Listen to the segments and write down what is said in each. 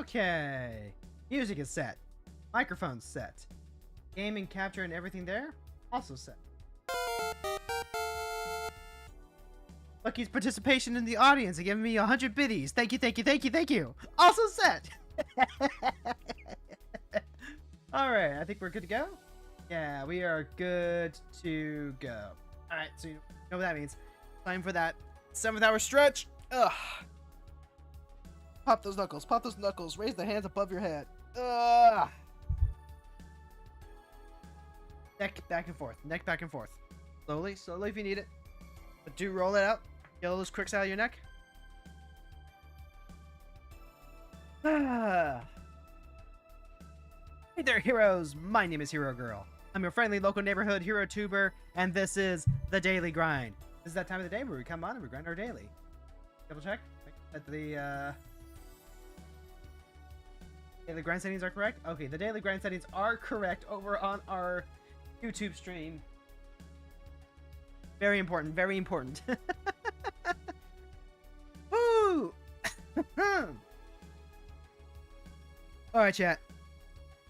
Okay. Music is set. Microphone's set. Game and capture and everything there also set. Lucky's participation in the audience and giving me 100 biddies. Thank you, thank you, thank you, thank you. Also set. All right, I think we're good to go. Yeah, we are good to go. All right, so you know what that means. Time for that 7th hour stretch. Ugh. Pop those knuckles. Pop those knuckles. Raise the hands above your head. Ugh. Neck back and forth. Neck back and forth. Slowly, slowly if you need it. But do roll it out. Get all those cricks out of your neck. Ah. Hey there, heroes. My name is Hero Girl. I'm your friendly local neighborhood hero tuber, and this is the Daily Grind. This is that time of the day where we come on and we grind our daily. Double check that the daily grind settings are correct. Okay, the daily grind settings are correct over on our YouTube stream. Very important, very important. Woo! Alright, chat.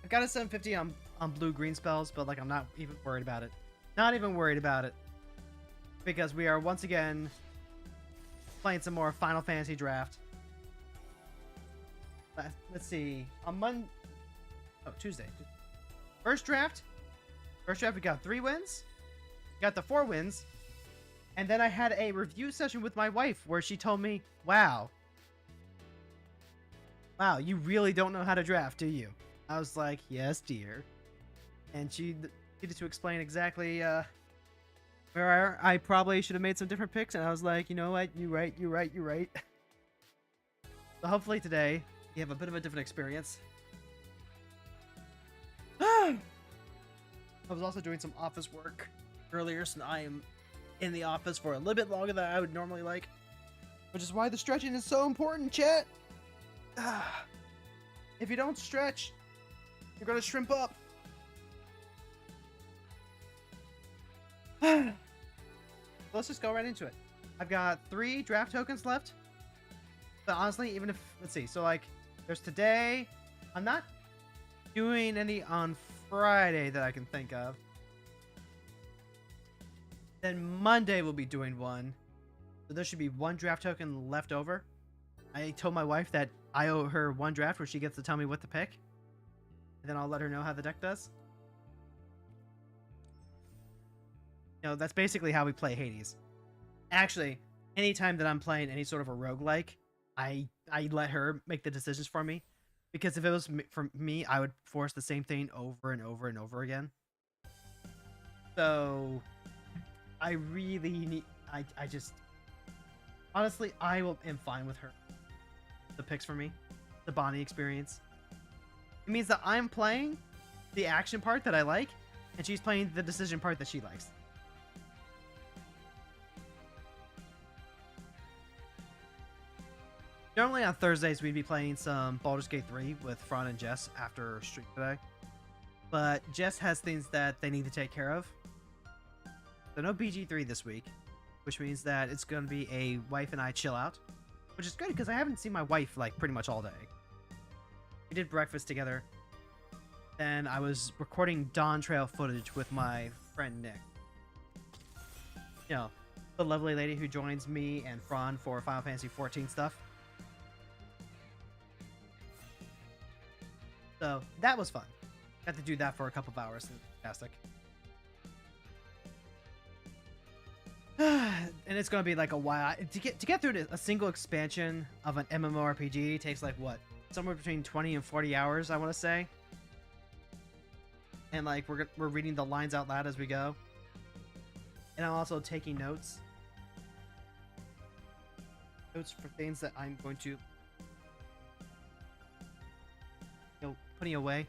I've got a 750 on blue-green spells, but like I'm not even worried about it. Not even worried about it. Because we are once again playing some more Final Fantasy Draft. Let's see. On Tuesday. First draft, we got 3 wins. We got the 4 wins. And then I had a review session with my wife where she told me, wow, you really don't know how to draft, do you? I was like, yes, dear. And she needed to explain exactly where I probably should have made some different picks. And I was like, you know what? You're right. So hopefully today you have a bit of a different experience. I was also doing some office work earlier, so I am in the office for a little bit longer than I would normally like. Which is why the stretching is so important, chat. If you don't stretch, you're gonna shrimp up. Let's just go right into it. I've got 3 draft tokens left. But honestly, even if, let's see, so like, there's today. I'm not doing any on Friday that I can think of. Then Monday we'll be doing one. So there should be 1 draft token left over. I told my wife that I owe her 1 draft where she gets to tell me what to pick. And then I'll let her know how the deck does. You know, that's basically how we play Hades. Actually, anytime that I'm playing any sort of a roguelike, I let her make the decisions for me. Because if it was for me, I would force the same thing over and over and over again. So I really need... I just... Honestly, I am fine with her. The picks for me. The bonding experience. It means that I'm playing the action part that I like, and she's playing the decision part that she likes. Normally on Thursdays we'd be playing some Baldur's Gate 3 with Fran and Jess after stream today. But Jess has things that they need to take care of. So no BG3 this week, which means that it's going to be a wife and I chill out. Which is good because I haven't seen my wife like pretty much all day. We did breakfast together. Then I was recording Dawn Trail footage with my friend Nick. You know, the lovely lady who joins me and Fran for Final Fantasy XIV stuff. So that was fun. Got to do that for a couple of hours. Fantastic. And it's gonna be like a while to get through a single expansion of an MMORPG takes like what, somewhere between 20 and 40 hours, I want to say. And like we're reading the lines out loud as we go. And I'm also taking notes for things that I'm going to, putting away.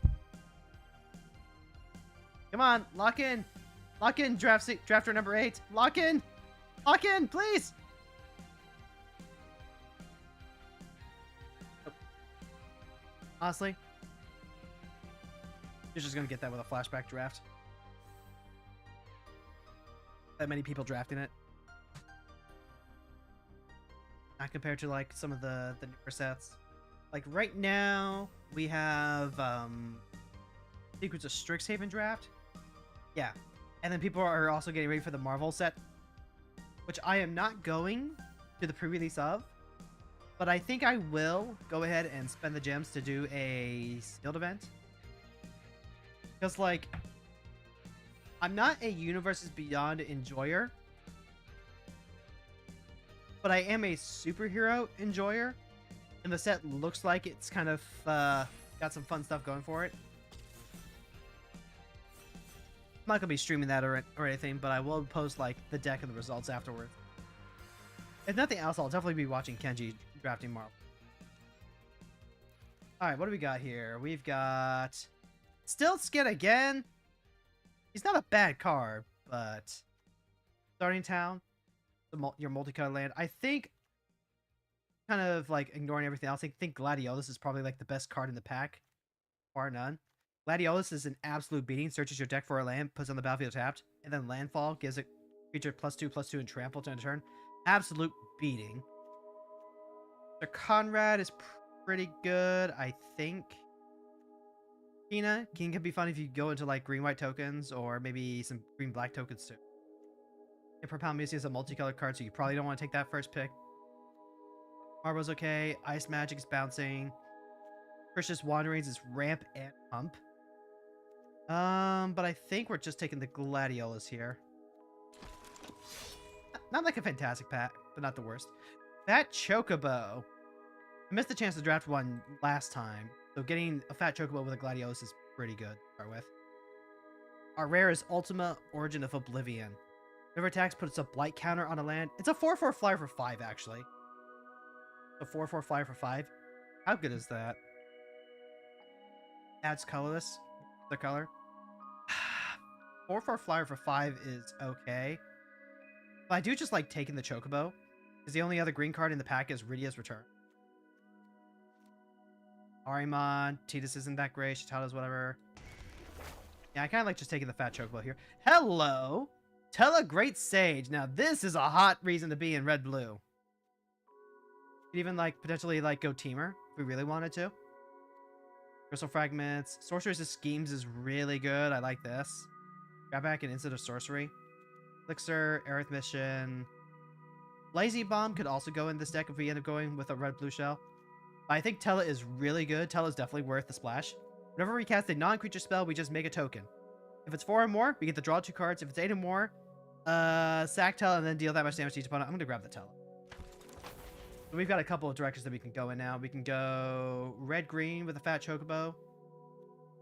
Come on, lock in, drafter number 8, lock in, please. Oh. Honestly, you're just gonna get that with a flashback draft. That many people drafting it, not compared to like some of the newer sets. Like right now, we have Secrets of Strixhaven draft. Yeah. And then people are also getting ready for the Marvel set, which I am not going to the pre-release of, but I think I will go ahead and spend the gems to do a sealed event. Because, like, I'm not a Universes Beyond enjoyer, but I am a superhero enjoyer, and the set looks like it's kind of got some fun stuff going for it. I'm not gonna be streaming that or anything, but I will post like the deck and the results afterwards. If nothing else, I'll definitely be watching Kenji drafting Marvel. All right, what do we got here? We've got Still Skid again. He's not a bad card, but Starting Town, your multicolored land. I think, kind of like ignoring everything else, I think Gladiolus is probably like the best card in the pack, bar none. Gladiolus is an absolute beating. Searches your deck for a land, puts on the battlefield tapped, and then landfall gives a creature +2/+2 and trample to end a turn. Absolute beating. The Conrad is pretty good, I think. Kina can be fun if you go into like green-white tokens or maybe some green-black tokens too. And Propound Music is a multicolored card, so you probably don't want to take that first pick. Marvel's okay. Ice Magic is bouncing. Precious Wanderings is ramp and pump. But I think we're just taking the Gladiolus here. Not like a fantastic pack, but not the worst. Fat Chocobo. I missed the chance to draft one last time, so getting a Fat Chocobo with a Gladiolus is pretty good to start with. Our rare is Ultima Origin of Oblivion. River attacks puts a blight counter on a land. It's a 4/4 flyer for 5, actually. A 4/4 flyer for 5. How good is that? Adds colorless. The color. 4/4 flyer for 5 is okay. But I do just like taking the Chocobo, because the only other green card in the pack is Rydia's Return. Arimon, Tidus isn't that great, Shitada's whatever. Yeah, I kind of like just taking the Fat Chocobo here. Hello! Tella Great Sage. Now this is a hot reason to be in red-blue. Could even like potentially like go Teamer if we really wanted to. Crystal Fragments. Sorceress' Schemes is really good. I like this. Grab back an Instant of Sorcery. Elixir, Aerith Mission. Lazy Bomb could also go in this deck if we end up going with a red-blue shell. I think Tella is really good. Tella is definitely worth the splash. Whenever we cast a non-creature spell, we just make a token. If it's 4 or more, we get to draw 2 cards. If it's 8 or more, sack Tella and then deal that much damage to each opponent. I'm going to grab the Tella. So we've got a couple of directions that we can go in now. We can go red-green with a Fat Chocobo.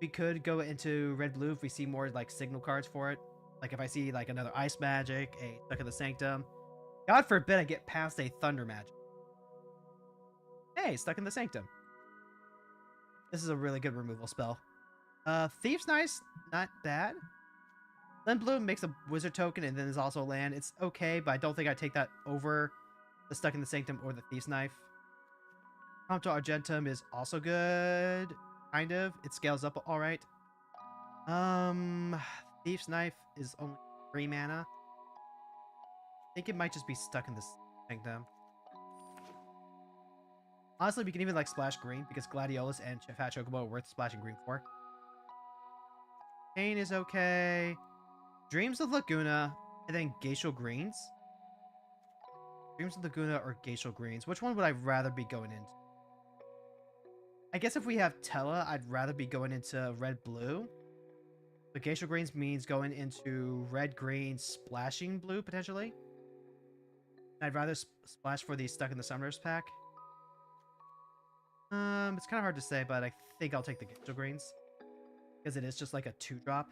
We could go into red-blue if we see more like signal cards for it. Like if I see like another Ice Magic, a Stuck in the Sanctum. God forbid I get past a Thunder Magic. Hey, Stuck in the Sanctum. This is a really good removal spell. Thief's Nice, not bad. Land Blue makes a wizard token and then there's also a land. It's okay, but I don't think I'd take that over the Stuck in the Sanctum or the Thief's Knife. Prompto Argentum is also good. Kind of. It scales up alright. Thief's Knife is only 3 mana. I think it might just be Stuck in the Sanctum. Honestly, we can even like splash green because Gladiolus and Fat Chocobo are worth splashing green for. Pain is okay. Dreams of Laguna and then Glacial Greens. Dreams of Laguna or Glacial Greens. Which one would I rather be going into? I guess if we have Tella, I'd rather be going into red-blue. But Glacial Greens means going into red-green splashing blue, potentially. I'd rather splash for the Stuck in the Summers pack. It's kind of hard to say, but I think I'll take the Glacial Greens. Because it is just like a 2-drop.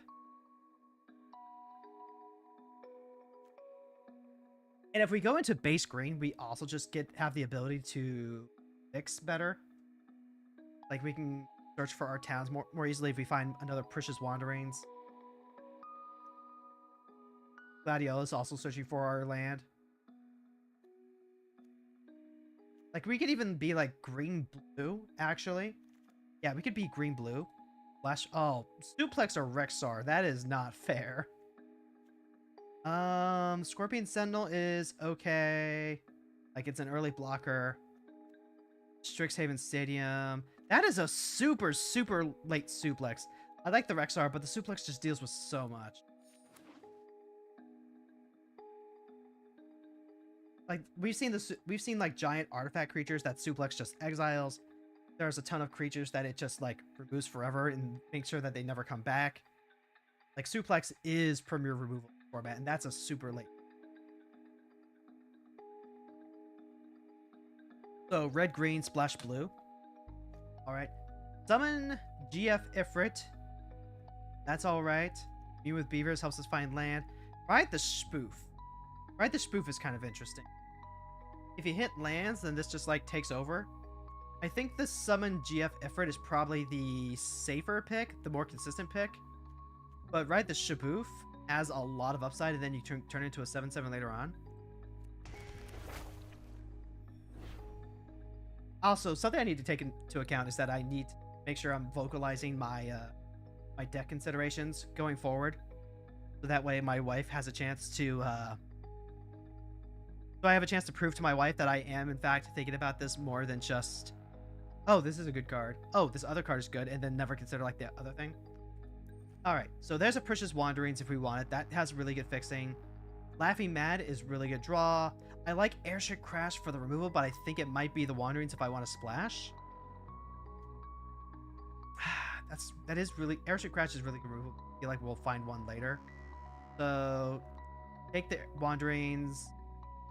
And if we go into base green, we also just have the ability to fix better. Like we can search for our towns more easily if we find another Precious Wanderings. Gladiolus also searching for our land. Like we could even be like green-blue, actually. Yeah, we could be green-blue. Flash. Oh, Suplex or Rexar. That is not fair. Scorpion Sentinel is okay. Like it's an early blocker. Strixhaven Stadium. That is a super, super late suplex. I like the Rexar, but the suplex just deals with so much. Like we've seen like giant artifact creatures that suplex just exiles. There's a ton of creatures that it just like removes forever and makes sure that they never come back. Like suplex is premier removal format, and that's a super late. So red, green, splash blue. All right. Summon GF Ifrit. That's all right. Me with beavers helps us find land. Ride the spoof. Ride the spoof is kind of interesting. If you hit lands, then this just like takes over. I think the summon GF Ifrit is probably the safer pick, the more consistent pick. But Ride the Shaboof has a lot of upside, and then you turn into a 7/7 later on. Also, something I need to take into account is that I need to make sure I'm vocalizing my my deck considerations going forward, so that way my wife has a chance to. So I have a chance to prove to my wife that I am in fact thinking about this more than just, oh, this is a good card. Oh, this other card is good, and then never consider like the other thing. All right, so there's a Precious Wanderings if we want it. That has really good fixing. Laughing Mad is really good draw. I like Airship Crash for the removal, but I think it might be the Wanderings if I want to splash. That is really, Airship Crash is really good removal. I feel like we'll find one later. So take the Wanderings.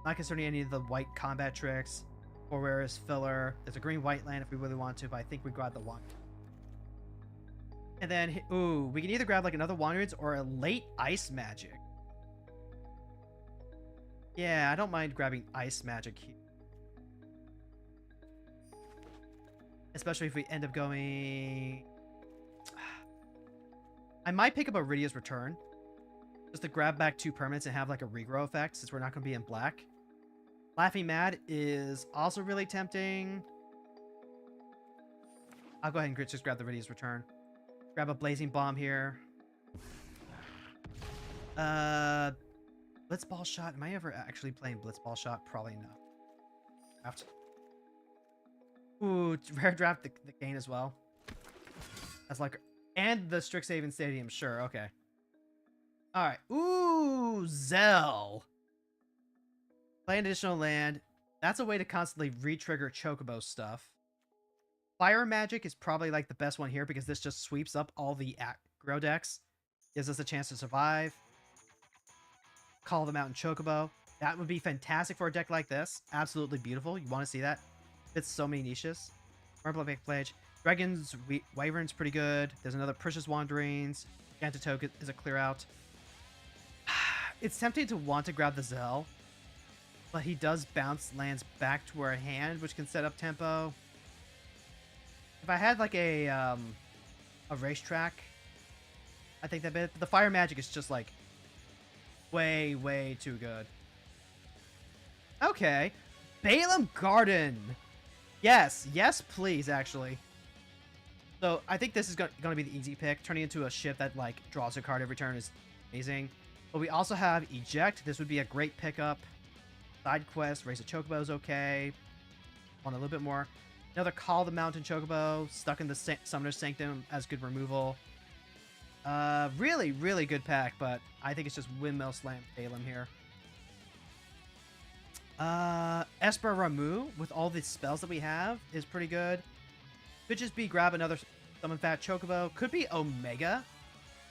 Not concerning any of the white combat tricks. Or where is filler? There's a green white land if we really want to, but I think we grab the one. And then, ooh, we can either grab like another Wanderings or a late Ice Magic. Yeah, I don't mind grabbing Ice Magic here. Especially if we end up going... I might pick up Iridia's Return. Just to grab back 2 permanents and have like a regrow effect, since we're not going to be in black. Laughing Mad is also really tempting. I'll go ahead and just grab the Iridia's Return. Grab a Blazing Bomb here. Blitzball Shot. Am I ever actually playing Blitzball Shot? Probably not. Draft. Ooh, rare draft the Kane as well. That's like... And the Strixhaven Stadium. Sure, okay. Alright. Ooh, Zell. Play an additional land. That's a way to constantly re-trigger Chocobo stuff. Fire Magic is probably like the best one here because this just sweeps up all the aggro decks. Gives us a chance to survive. Call the Mountain Chocobo. That would be fantastic for a deck like this. Absolutely beautiful. You want to see that? Fits so many niches. Marble Pledge. Dragon's Wyvern's pretty good. There's another Precious Wanderings. Gantatoke is a clear out. It's tempting to want to grab the Zell, but he does bounce lands back to our hand, which can set up tempo. If I had like a racetrack, I think that bit. But the Fire Magic is just like way, way too good. Okay. Balaam Garden. Yes. Yes, please, actually. So I think this is going to be the easy pick. Turning into a ship that like draws a card every turn is amazing. But we also have Eject. This would be a great pickup. Side quest. Raise a Chocobo is okay. Want a little bit more. Another Call the Mountain Chocobo. Stuck in the Summoner's Sanctum as good removal. Really, really good pack, but I think it's just Windmill Slam Balaam here. Esper Ramu, with all the spells that we have, is pretty good. Could just be grab another Summon Fat Chocobo. Could be Omega,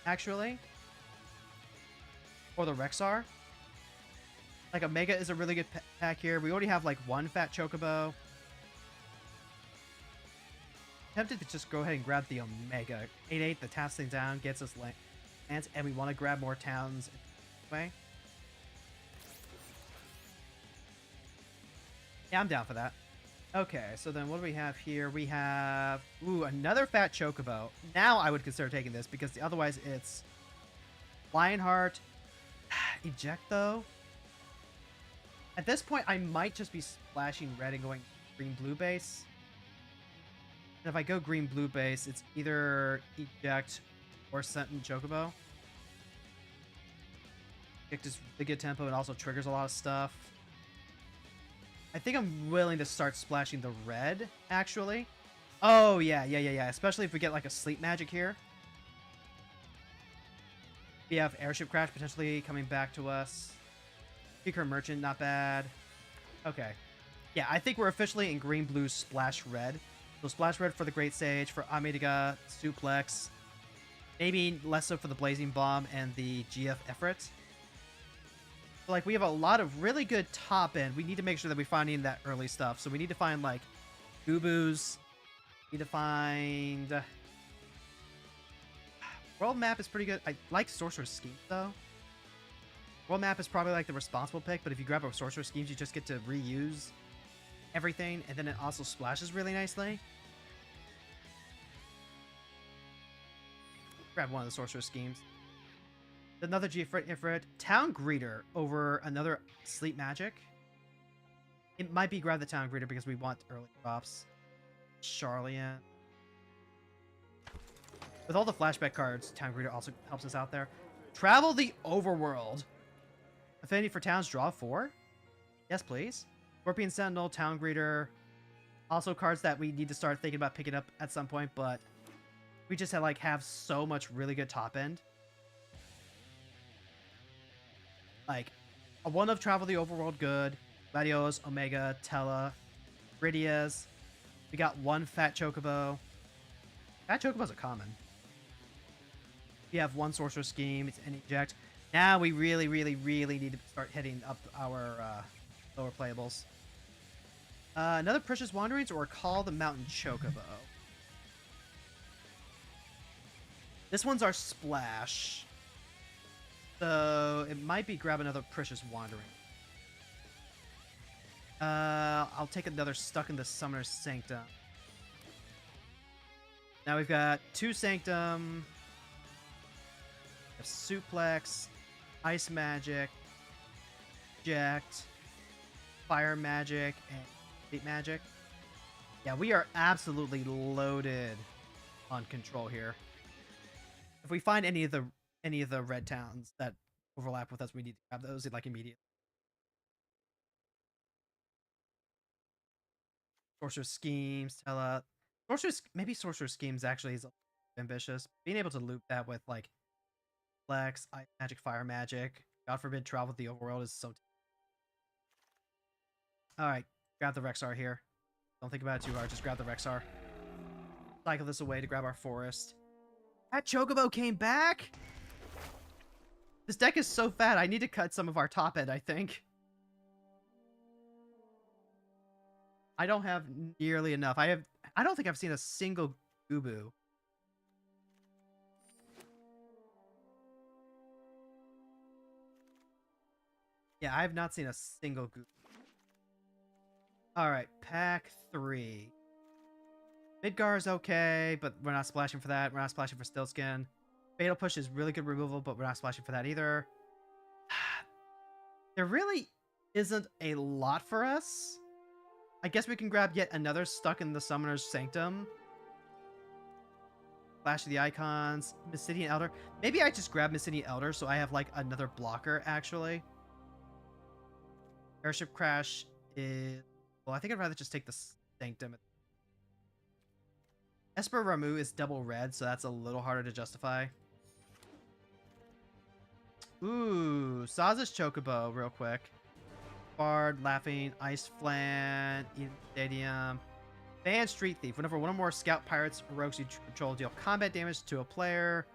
actually. Or the Rexar. Like, Omega is a really good pack here. We already have, like, 1 Fat Chocobo. Tempted to just go ahead and grab the Omega. 8/8, the taps thing down, gets us lands, and we want to grab more towns anyway. Yeah, I'm down for that. Okay, so then what do we have here? We have... Ooh, another Fat Chocobo. Now I would consider taking this, because otherwise it's... Lionheart. Eject, though. At this point, I might just be splashing red and going green-blue base. And if I go green-blue base, it's either Eject or Sentin Chocobo. Eject is really good tempo and also triggers a lot of stuff. I think I'm willing to start splashing the red, actually. Oh, yeah. Especially if we get, like, a sleep magic here. We have airship crash potentially coming back to us. Speaker merchant, not bad. Okay. Yeah, I think we're officially in green, blue, splash red. So splash red for the Great Sage, for Amiga, Suplex. Maybe less so for the Blazing Bomb and the GF Ifrit. So, like, we have a lot of really good top end. We need to make sure that we're finding that early stuff. So we need to find, like, Goobos. We need to find... World Map is pretty good. I like Sorcerer's Schemes, though. World Map is probably, like, the responsible pick, but if you grab a Sorcerer's Schemes, you just get to reuse everything, and then it also splashes really nicely. Grab one of the Sorcerer's Schemes. Another Ifrit. Town Greeter over another Sleep Magic. It might be grab the Town Greeter because we want early drops. Charlian. With all the flashback cards, Town Greeter also helps us out there. Travel the Overworld. Affinity for towns, draw 4. Yes, please. Scorpion Sentinel, Town Greeter. Also cards that we need to start thinking about picking up at some point, but we just have so much really good top end. Like, a one of Travel the Overworld, good. Latios, Omega, Tella, Ridias. We got one Fat Chocobo. Fat Chocobo's a common. We have one Sorcerer Scheme. It's an eject. Now we really need to start hitting up our lower playables. Another Precious Wanderings or Call the Mountain Chocobo. This one's our splash. So it might be grab another Precious Wandering. I'll take another Stuck in the Summoner's Sanctum. Now we've got 2 Sanctum. We have Suplex, Ice Magic, Eject, Fire Magic, and Sleep Magic. Yeah, we are absolutely loaded on control here. If we find any of the red towns that overlap with us, we need to grab those like immediately. Sorcerer Schemes, Tella. Maybe Sorcerer Schemes actually is ambitious. Being able to loop that with like Flex, Ice Magic, Fire Magic, God forbid Travel with the Overworld is so... Alright, grab the Rexar here. Don't think about it too hard, just grab the Rexar. Cycle this away to grab our Forest. That Chocobo came back? This deck is so fat, I need to cut some of our top end, I think. I don't have nearly enough. I don't think I've seen a single Goobu. Yeah, I have not seen a single Goobu. Alright, pack 3. Midgar is okay, but we're not splashing for that. We're not splashing for Stillskin. Fatal Push is really good removal, but we're not splashing for that either. There really isn't a lot for us. I guess we can grab yet another Stuck in the Summoner's Sanctum. Flash of the Icons. Mysidian Elder. Maybe I just grab Mysidian Elder so I have like another blocker, actually. Airship Crash is... Well, I think I'd rather just take the Sanctum. Esper Ramu is double red, so that's a little harder to justify. Ooh, Saz's Chocobo, real quick. Bard, Laughing, Ice Flan, Eden Stadium. Ban Street Thief. Whenever one or more Scout Pirates or Rogues you control deal combat damage to a player.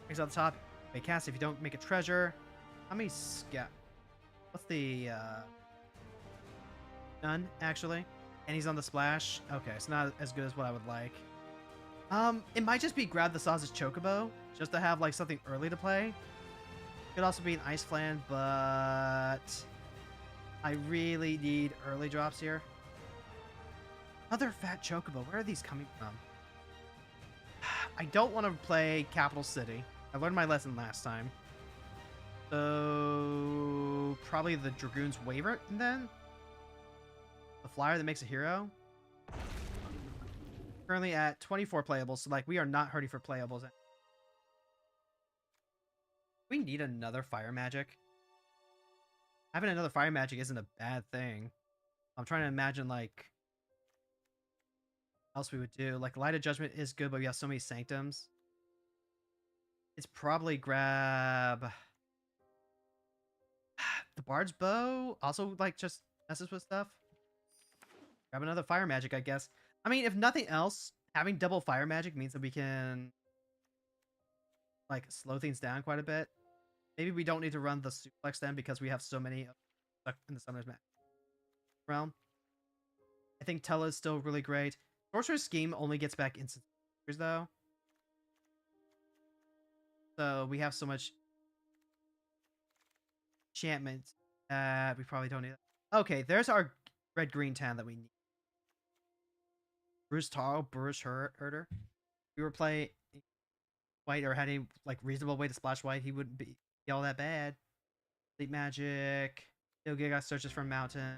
Exile the top. May cast if you don't make a treasure. How many Scout? What's the, None, actually. And he's on the splash. Okay, it's not as good as what I would like. It might just be grab the Saz's Chocobo, just to have, like, something early to play. Could also be an Ice Flan, but... I really need early drops here. Another Fat Chocobo. Where are these coming from? I don't want to play Capital City. I learned my lesson last time. So... Probably the Dragoon's Waver, then? The flyer that makes a hero. Currently at 24 playables, so like we are not hurting for playables. We need another Fire Magic. Having another Fire Magic isn't a bad thing. I'm trying to imagine like what else we would do. Like Light of Judgment is good, but we have so many sanctums. It's probably grab the Bard's Bow. Also, like just messes with stuff. Grab another fire magic, I guess. I mean, if nothing else, having double fire magic means that we can like slow things down quite a bit. Maybe we don't need to run the suplex then because we have so many stuck in the summoner's realm. I think Tella is still really great. Sorcerer's Scheme only gets back instant though. So we have so much enchantment that we probably don't need that. Okay, there's our red-green town that we need. Bruce Taro, Bruce Herder. We were playing white or had any like reasonable way to splash white, he wouldn't be all that bad. Sleep Magic. Ilgiga searches for a mountain.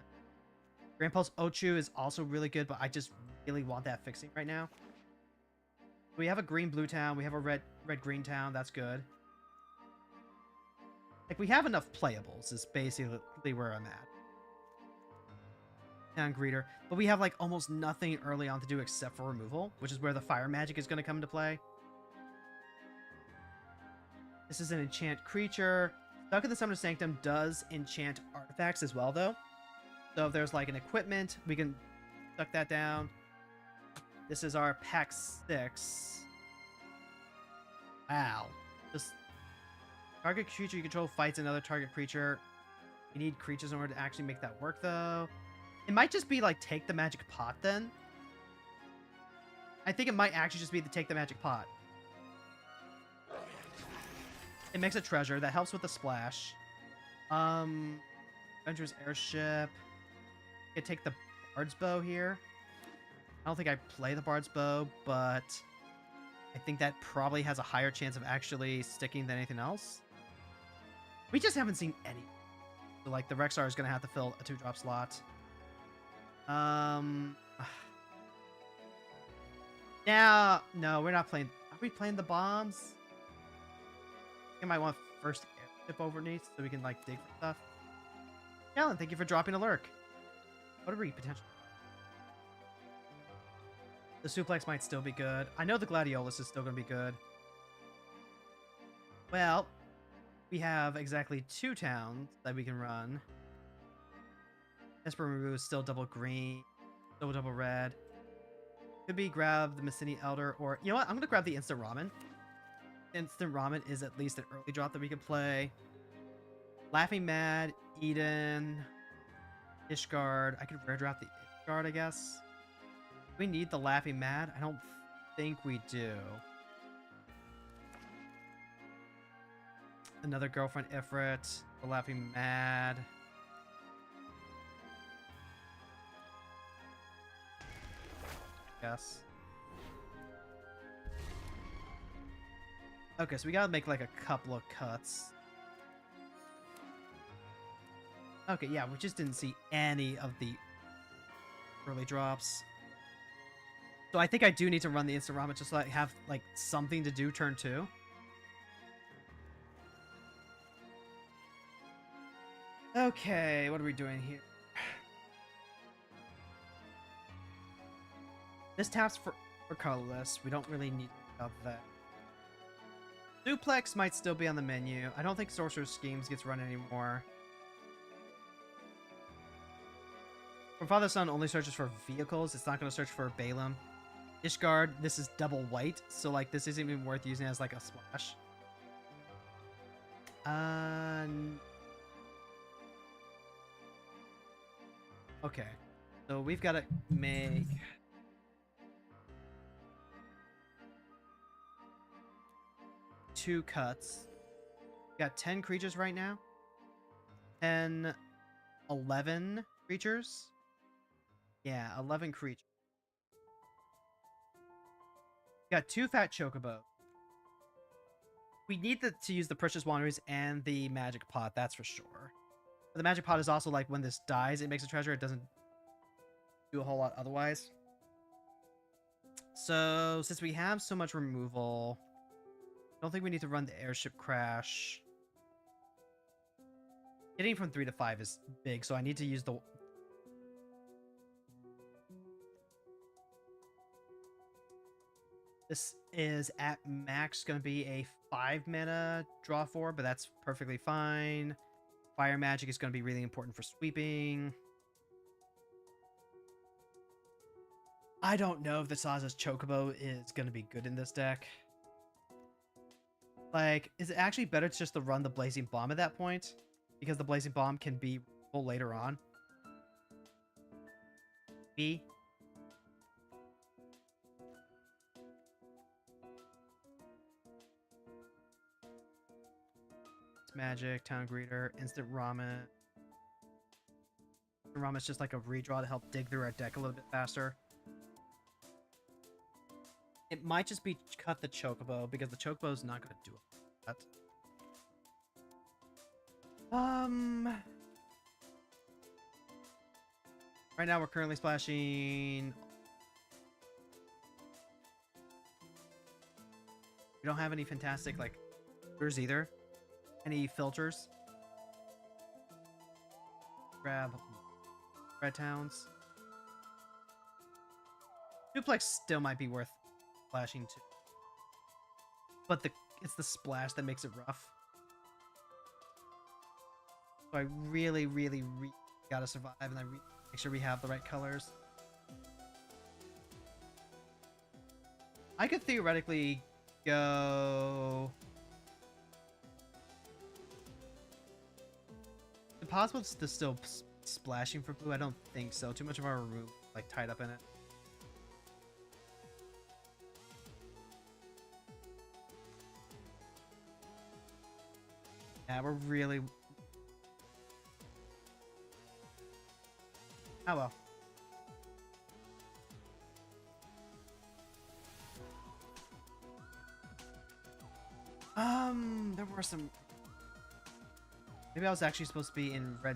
Grand Pulse Ochu is also really good, but I just really want that fixing right now. We have a green-blue town. We have a red-green town. That's good. Like, we have enough playables is basically where I'm at. Town Greeter. But we have, like, almost nothing early on to do except for removal, which is where the fire magic is going to come into play. This is an enchant creature. Stuck in the Summoner's Sanctum does enchant artifacts as well, though. So if there's, like, an equipment, we can suck that down. This is our pack 6. Wow. Just target creature you control fights another target creature. You need creatures in order to actually make that work, though. It might just be like take the magic pot then. I think it might actually just be the take the magic pot. It makes a treasure that helps with the splash. Adventurous Airship. I could take the Bard's Bow here. I don't think I play the Bard's Bow, but I think that probably has a higher chance of actually sticking than anything else. We just haven't seen any. So, like, the Rexar is going to have to fill a 2-drop slot. Now, no, we're not playing. Are we playing the bombs? I think I might want first airship overneath so we can, like, dig for stuff. Alan, thank you for dropping a lurk. What a read, potential. The suplex might still be good. I know the gladiolus is still going to be good. Well, we have exactly 2 towns that we can run. Espermaru is still double green, still double red. Could be grab the Messini Elder, or you know what? I'm going to grab the Instant Ramen. Instant Ramen is at least an early drop that we can play. Laughing Mad, Eden, Ishgard. I could rare drop the Ishgard, I guess. We need the Laughing Mad? I don't think we do. Another Girlfriend Ifrit. The Laughing Mad. Yes. Okay, so we gotta make like a couple of cuts. Okay, yeah, we just didn't see any of the early drops. So I think I do need to run the Instant Ramen just so I have, like, something to do turn 2. Okay, what are we doing here? This taps for colorless. We don't really need that. Suplex might still be on the menu. I don't think Sorcerer's Schemes gets run anymore. From Father Son only searches for vehicles. It's not going to search for Balaam. Ishgard, this is double white, so like this isn't even worth using as like a splash. Okay, so we've got to make 2 cuts. We got 10 creatures right now. 10, 11 creatures. Yeah, 11 creatures. Got 2 fat chocobo. We need to use the Precious Wanderers and the Magic Pot, that's for sure. But the Magic Pot is also like when this dies, it makes a treasure. It doesn't do a whole lot otherwise. So, since we have so much removal, I don't think we need to run the Airship Crash. Getting from 3 to 5 is big, so I need to use the This is at max going to be a 5 mana draw 4, but that's perfectly fine. Fire magic is going to be really important for sweeping. I don't know if the Saza's Chocobo is going to be good in this deck. Like, is it actually better to just to run the Blazing Bomb at that point? Because the Blazing Bomb can be full later on. B. It's magic, Town Greeter, Instant Ramen. Ramen's just like a redraw to help dig through our deck a little bit faster. It might just be cut the Chocobo, because the Chocobo is not going to do that. Right now we're currently splashing... We don't have any fantastic, like, filters either. Any filters? Grab Red Towns. Duplex still might be worth splashing too. But it's the splash that makes it rough. So I really, really, really gotta survive, and I make sure we have the right colors. I could theoretically go... Is it possible to still splashing for blue? I don't think so. Too much of our room like tied up in it. Yeah, we're really... Oh well. There were some... Maybe I was actually supposed to be in red.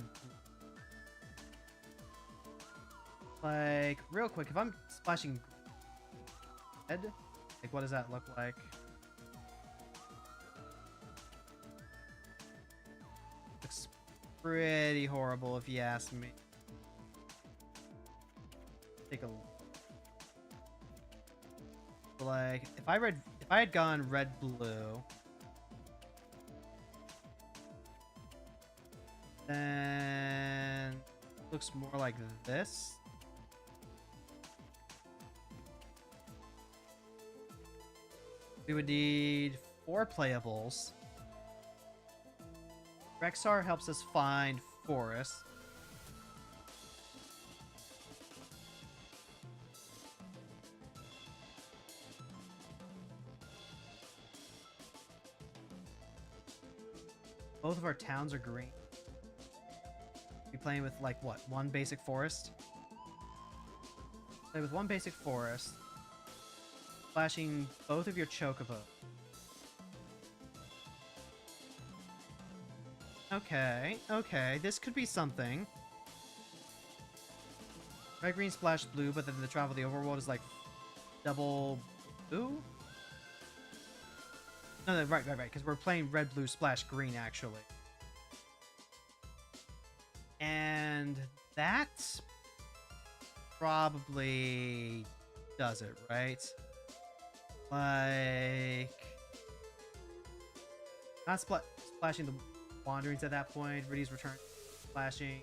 Like, real quick, if I'm splashing red, like, what does that look like? Looks pretty horrible if you ask me. Take a look. Like, if I had gone red blue, then it looks more like this. We would need 4 playables. Rexar helps us find forests. Both of our towns are green. Be playing with like what? 1 basic forest? Play with 1 basic forest. Flashing both of your Chocobo. Okay, okay, this could be something. Red, green, splash, blue, but then the travel of the overworld is like double blue? No, right, because we're playing red, blue, splash, green, actually. And that probably does it, right? Like... Not splashing the Wanderings at that point. Riddy's Return splashing.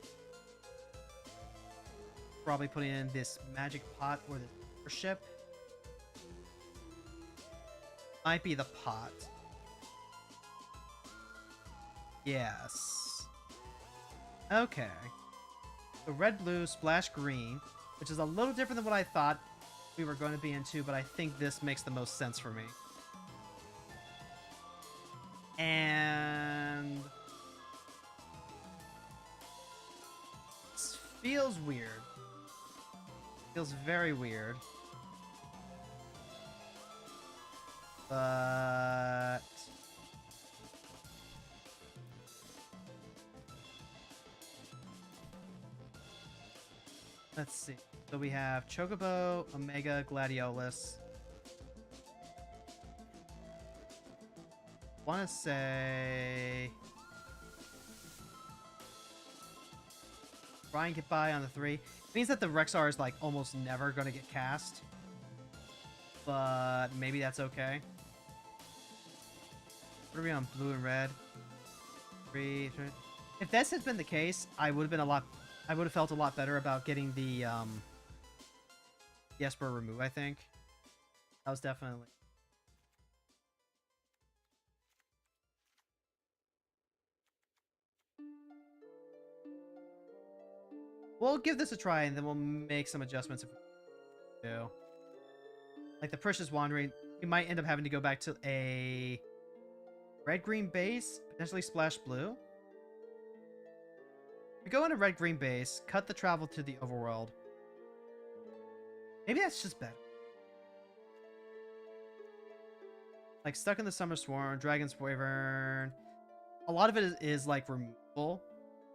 Probably putting in this Magic Pot or the ship. Might be the pot. Yes. Okay. So red, blue, splash, green, which is a little different than what I thought we were going to be into, but I think this makes the most sense for me. And... this feels weird. Feels very weird. But... let's see. So we have Chocobo, Omega, Gladiolus. Want to say... Brian get by on the 3. It means that the Rexar is like almost never going to get cast. but maybe that's okay. What are we on? Blue and red. Three. If this had been the case, I would have felt a lot better about getting the Esper remove. I think that was definitely. We'll give this a try, and then we'll make some adjustments if we do. Like the Precious Wandering, we might end up having to go back to a red-green base, potentially splash blue. If we go in a red-green base, cut the travel to the overworld. Maybe that's just better. Like Stuck in the Summer Swarm, Dragon's Wyvern. A lot of it is like removal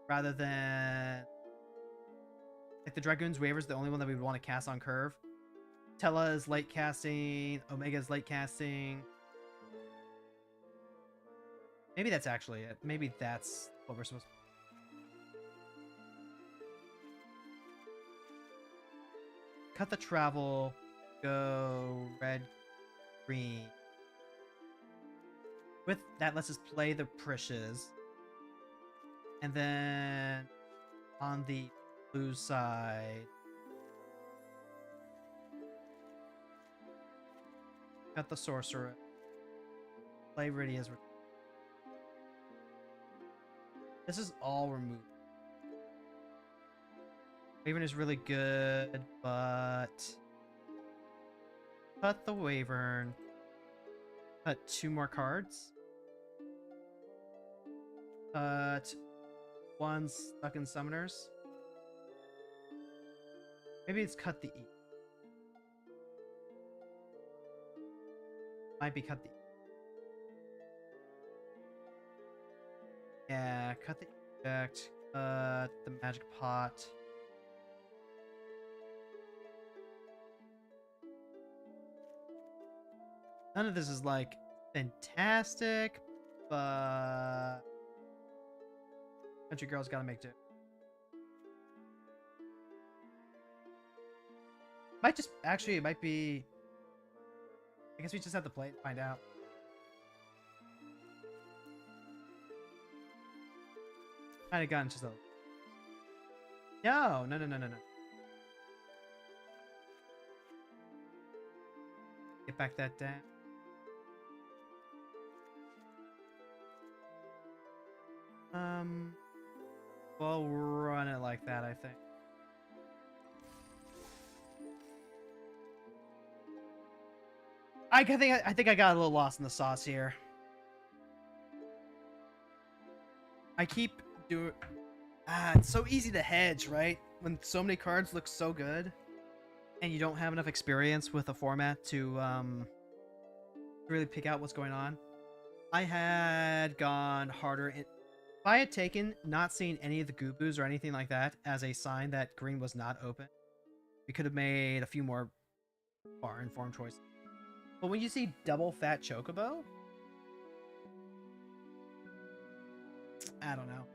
rather than like the Dragoon's Waver is the only one that we would want to cast on curve. Tella is late casting. Omega is late casting. Maybe that's actually it. Maybe that's what we're supposed to. Cut the travel. Go red, green. With that, let's just play the Prishes. And then on the blue side, cut the Sorcerer. Play Rydia's. This is all removed. Wyvern is really good, but cut the Wyvern. Cut 2 more cards. Cut 1 Stuck in Summoners. Maybe it's cut the E. Might be cut the E. Yeah, cut the effect. Cut the magic pot. None of this is like fantastic, but Country Girl's gotta make do. Might just actually it might be. I guess we just have to play it to find out. Kind of gotten just a. No. Get back that down. We'll run it like that, I think. I think I got a little lost in the sauce here. I keep doing. It's so easy to hedge, right? When so many cards look so good, and you don't have enough experience with a format to really pick out what's going on. I had gone harder. If I had taken not seeing any of the Goobus or anything like that as a sign that green was not open, we could have made a few more far informed choices. But when you see double fat Chocobo, I don't know.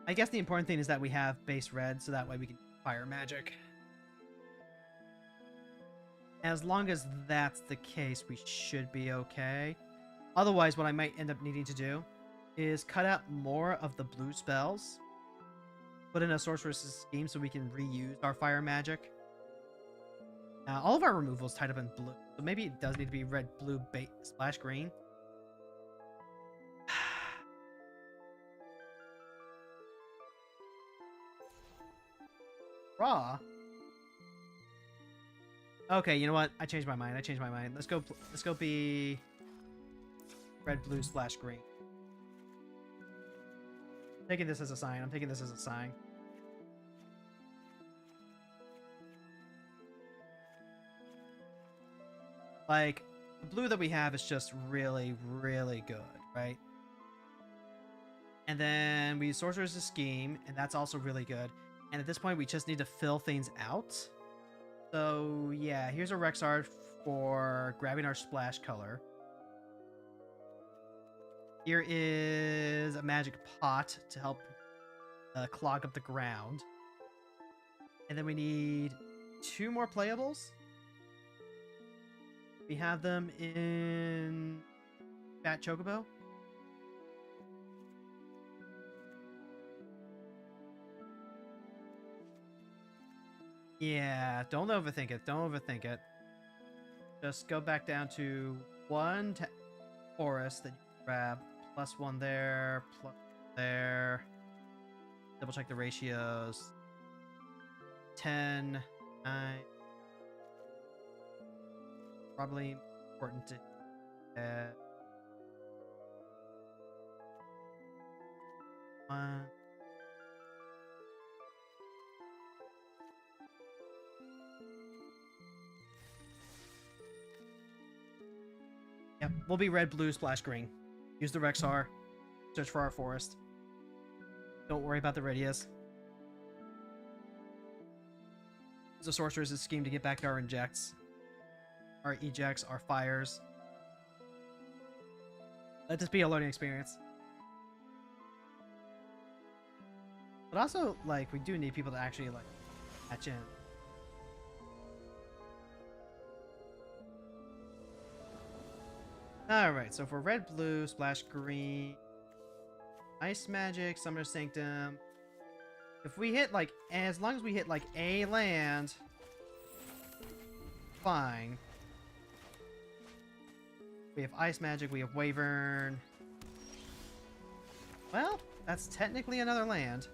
I guess the important thing is that we have base red, so that way we can fire magic. As long as that's the case, we should be okay. Otherwise, what I might end up needing to do is cut out more of the blue spells, put in a Sorceress's Scheme so we can reuse our fire magic. All of our removal is tied up in blue, so maybe it does need to be red, blue, bait, splash green. Raw. Okay, you know what? I changed my mind. Let's go be red, blue, splash green. I'm taking this as a sign. Like, the blue that we have is just really, really good, right? And then we use Sorcerer's Scheme, and that's also really good. And at this point, we just need to fill things out. So, yeah, here's a Rexard for grabbing our splash color. Here is a magic pot to help clog up the ground. And then we need 2 more playables. We have them in Fat Chocobo. Yeah, don't overthink it. Don't overthink it. Just go back down to one forest that you grab, plus one there, plus there. Double check the ratios. 10, 9. Probably important to get 1. Yep, we'll be red, blue, splash, green. Use the Rexar. Search for our forest. Don't worry about the radius. The sorcerer's scheme to get back to our injects. Our ejects, our fires. Let this be a learning experience. But also, like, we do need people to actually, like, catch in. Alright, so for red, blue, splash, green, ice magic, summoner sanctum. If we hit, like, as long as we hit, like, a land, fine. We have ice magic, we have wyvern. Well, that's technically another land.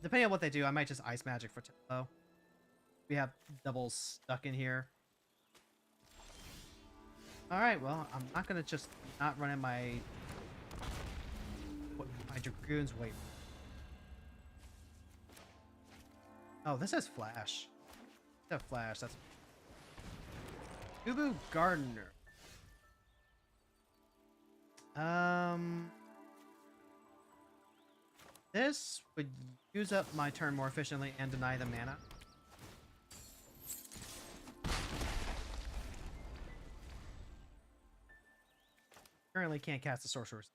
Depending on what they do, I might just ice magic for tempo. We have doubles stuck in here. Alright, well, I'm not gonna just not run in my Dragoon's weight. Oh, this has flash. That flash, that's Ubu Gardener. This would use up my turn more efficiently and deny the mana. Currently can't cast the sorcerer's.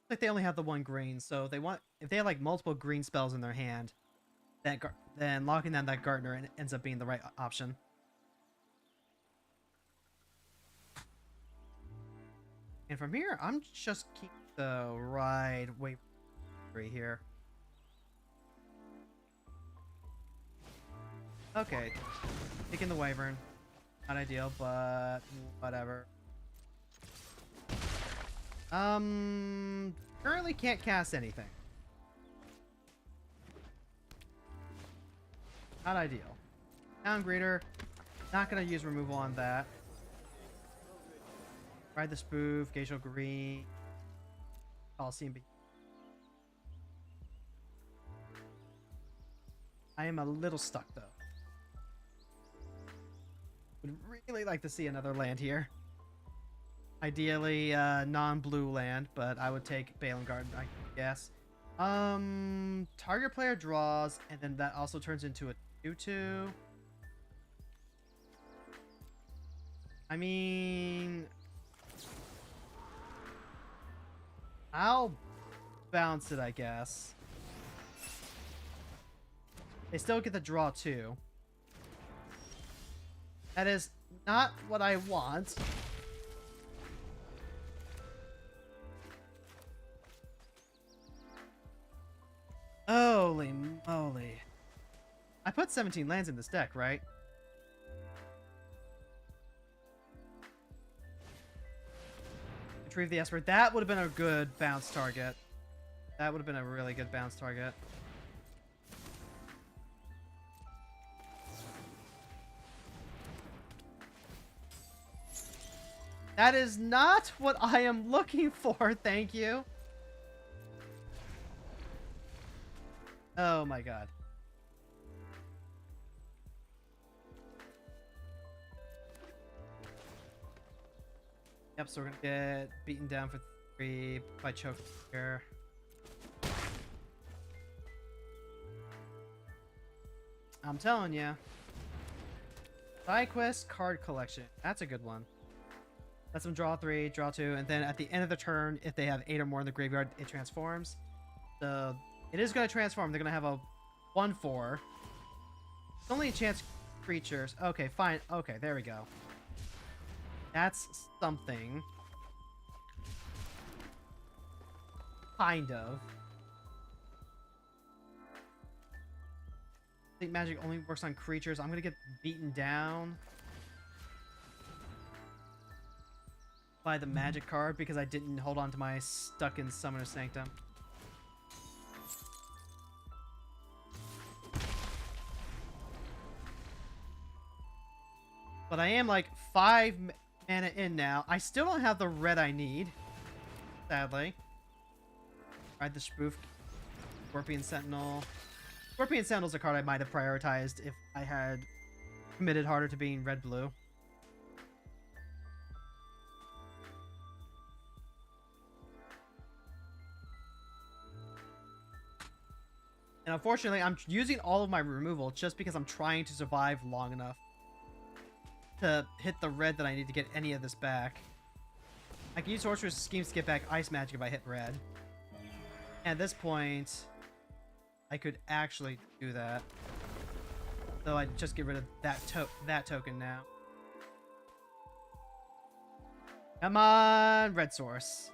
Like they only have the one green, so they want if they have like multiple green spells in their hand, then locking down that Gardener ends up being the right option. And from here, I'm just keep the right way right here. Okay, taking the wyvern, not ideal, but whatever. Currently can't cast anything. Not ideal. Town Greeter, not gonna use removal on that. Ride the Spoof, Glacial Green, Coliseum. I am a little stuck though. Would really like to see another land here. Ideally, non-blue land, but I would take Balin Garden, I guess. Target player draws, and then that also turns into a 2/2. I mean, I'll bounce it, I guess. They still get the draw too. That is not what I want. Holy moly. I put 17 lands in this deck, right? Retrieve the Esper. That would have been a good bounce target. That would have been a really good bounce target. That is not what I am looking for, thank you. Oh my god. Yep, so we're gonna get beaten down for 3 by choke here. I'm telling ya. Side quest card collection. That's a good one. Lets them draw 3, draw 2, and then at the end of the turn, if they have 8 or more in the graveyard, it transforms. So it is going to transform. They're going to have a 1/4. It's only a chance creatures. Okay, fine. Okay, there we go. That's something. Kind of. I think magic only works on creatures. I'm going to get beaten down by the magic card because I didn't hold on to my stuck in Summoner Sanctum. But I am like 5 mana in now. I still don't have the red I need, sadly. Alright, the Spoof. Scorpion Sentinel. Scorpion Sentinel's a card I might have prioritized if I had committed harder to being red-blue. And unfortunately, I'm using all of my removal just because I'm trying to survive long enough to hit the red that I need to get any of this back. I can use Sorcerer's Schemes to get back Ice Magic if I hit red. And at this point, I could actually do that. So I just get rid of that token now. Come on, red source.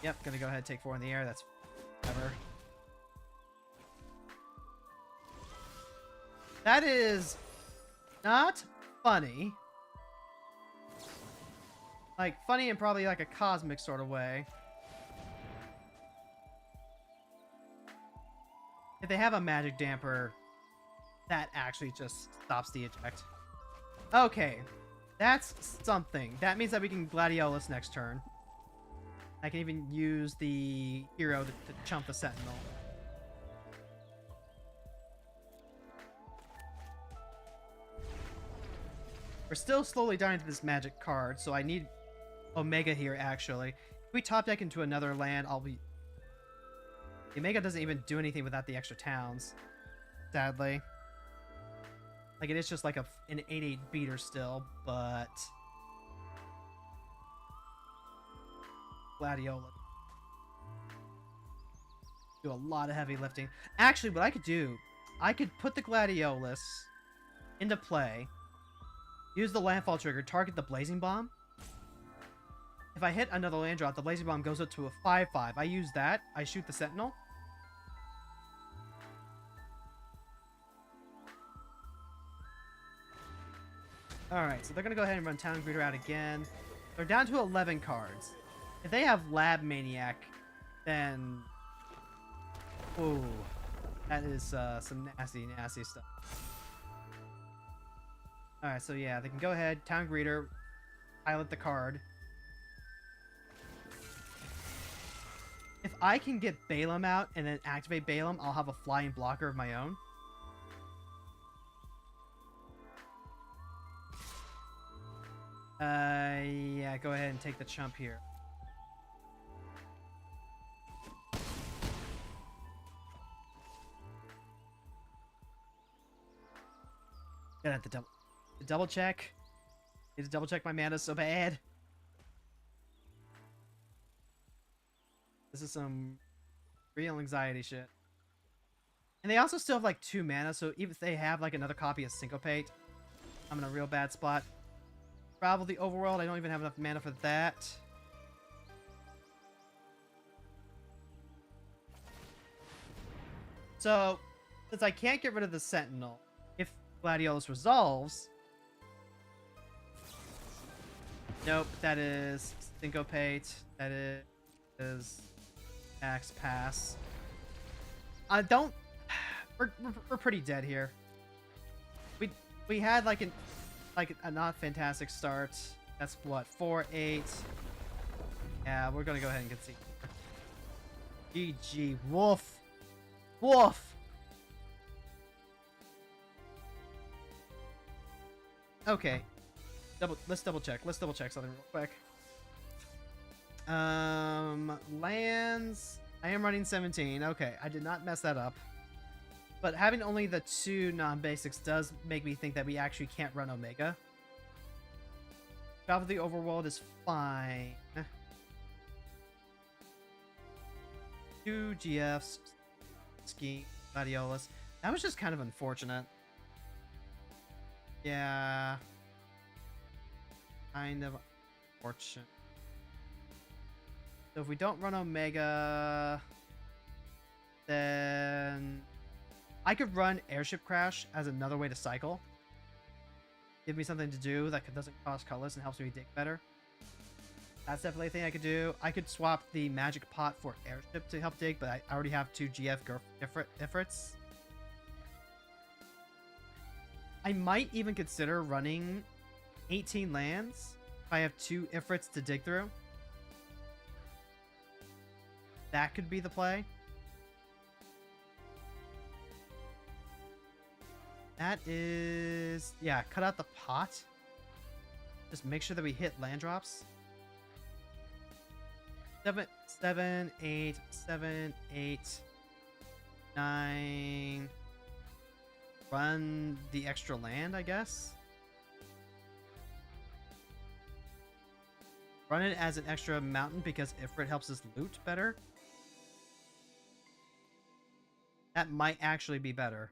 Yep, gonna go ahead and take 4 in the air. That's whatever. That is not funny. Like, funny in probably like a cosmic sort of way. If they have a magic damper, that actually just stops the eject. Okay, that's something. That means that we can Gladiolus next turn. I can even use the hero to chump the Sentinel. We're still slowly dying to this magic card, so I need Omega here, actually. If we top deck into another land, I'll be... The Omega doesn't even do anything without the extra towns, sadly. Like, it is just like an 8/8 beater still, but... Gladiolus. Do a lot of heavy lifting. Actually, what I could do, I could put the Gladiolus into play, use the landfall trigger, target the Blazing Bomb. If I hit another land drop, the Blazing Bomb goes up to a 5/5. I use that, I shoot the Sentinel. Alright, so they're going to go ahead and run Town Greeter out again. They're down to 11 cards. If they have Lab Maniac, then... Ooh, that is some nasty, nasty stuff. Alright, so yeah, they can go ahead, Town Greeter, pilot the card. If I can get Balaam out and then activate Balaam, I'll have a flying blocker of my own. Yeah, go ahead and take the chump here. Gonna have to double check. Need to double check my mana so bad. This is some real anxiety shit. And they also still have like 2 mana, so even if they have like another copy of Syncopate, I'm in a real bad spot. Travel the Overworld, I don't even have enough mana for that. So, since I can't get rid of the Sentinel, if Gladiolus resolves... Nope, that is Syncopate, that is Max Pass. I don't... We're pretty dead here. We had like a not fantastic start. That's what, 4/8. Yeah, we're gonna go ahead and concede. GG. Woof. Woof. Okay. Let's double check. Let's double check something real quick. Lands. I am running 17. Okay, I did not mess that up. But having only the 2 non-basics does make me think that we actually can't run Omega. Travel the Overworld is fine. 2 GFs, Ski, Gladiolus. That was just kind of unfortunate. Yeah. Kind of unfortunate. So if we don't run Omega, then I could run Airship Crash as another way to cycle. Give me something to do that doesn't cost colors and helps me dig better. That's definitely a thing I could do. I could swap the Magic Pot for Airship to help dig, but I already have 2 GF Ifrits. I might even consider running 18 lands if I have 2 Ifrits to dig through. That could be the play. That is... yeah, cut out the pot. Just make sure that we hit land drops. 7, 8, 9. Run the extra land, I guess. Run it as an extra mountain because Ifrit helps us loot better. That might actually be better.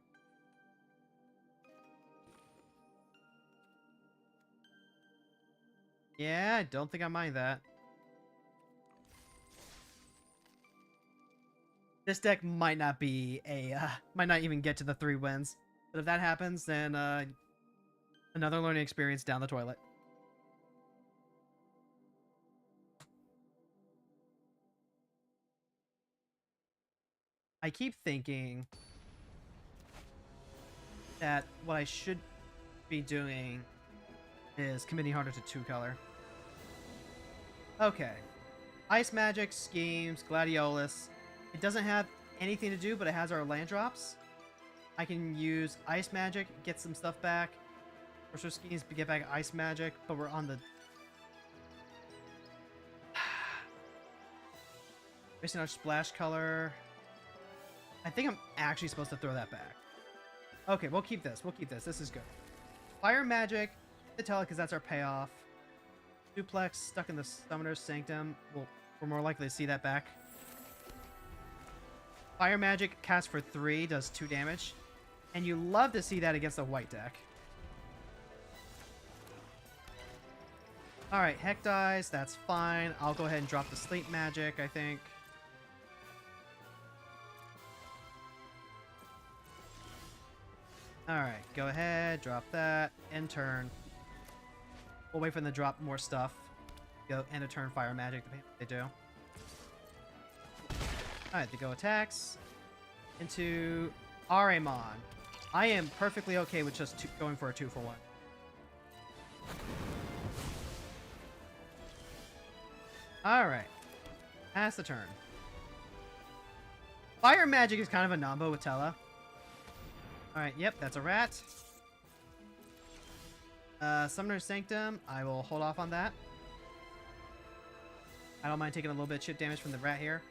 Yeah, I don't think I mind that. This deck might not be a, might not even get to the 3 wins. But if that happens, then another learning experience down the toilet. I keep thinking that what I should be doing is committing harder to 2-color. Okay. Ice Magic, Schemes, Gladiolus. It doesn't have anything to do, but it has our land drops. I can use Ice Magic, get some stuff back. Or so Schemes to get back Ice Magic, but we're on the... Missing our splash color. I think I'm actually supposed to throw that back. Okay, we'll keep this. We'll keep this. This is good. Fire Magic. To tell it because that's our payoff. Duplex stuck in the Summoner's Sanctum. We're more likely to see that back. Fire Magic cast for 3 does 2 damage. And you love to see that against a white deck. Alright, Heck dies. That's fine. I'll go ahead and drop the Sleep Magic, I think. Alright, go ahead. Drop that. End turn. We'll wait for them to drop more stuff. Go end of turn Fire Magic. They do. Alright, they go attacks. Into Aramon. I am perfectly okay with just going for a 2-for-1. Alright. Pass the turn. Fire Magic is kind of a nombo with Tella. Alright, yep, that's a rat. Summoner's Sanctum, I will hold off on that. I don't mind taking a little bit of chip damage from the rat here.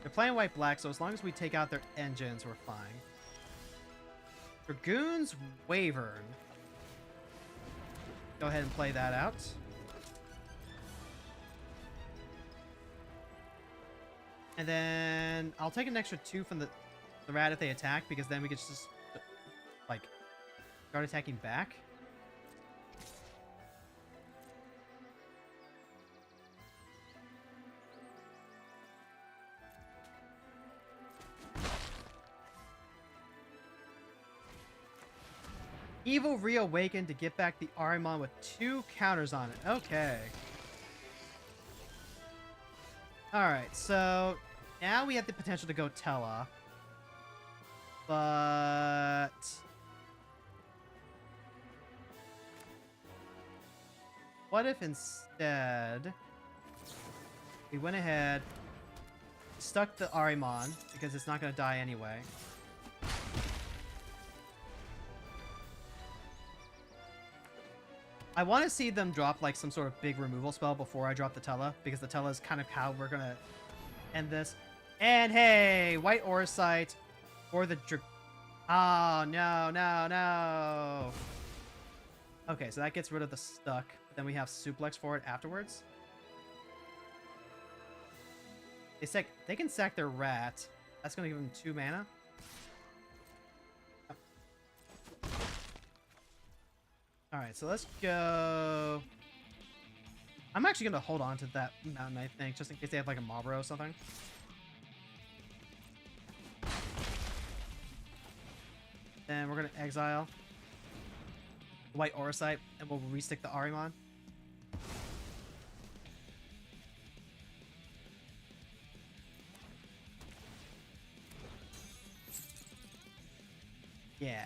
They're playing white-black, so as long as we take out their engines, we're fine. Dragoon's Wyvern. Go ahead and play that out. And then I'll take an extra 2 from the rat if they attack, because then we can just, like, start attacking back. Evil Reawakened to get back the Aramon with 2 counters on it. Okay. Alright, so now we have the potential to go Tella. But... what if instead we went ahead, stuck the Aramon, because it's not going to die anyway. I want to see them drop like some sort of big removal spell before I drop the Tella, because the Tella is kind of how we're going to end this. And hey, White Orosite or the... oh, no, no, no. Okay, so that gets rid of the stuck, but then we have Suplex for it afterwards. They can sack their rat. That's gonna give them 2 mana. Alright, so let's go. I'm actually gonna hold on to that mountain, I think, just in case they have like a Marlboro or something. Then we're gonna exile the white aura site, and we'll restick the Ahriman. Yeah.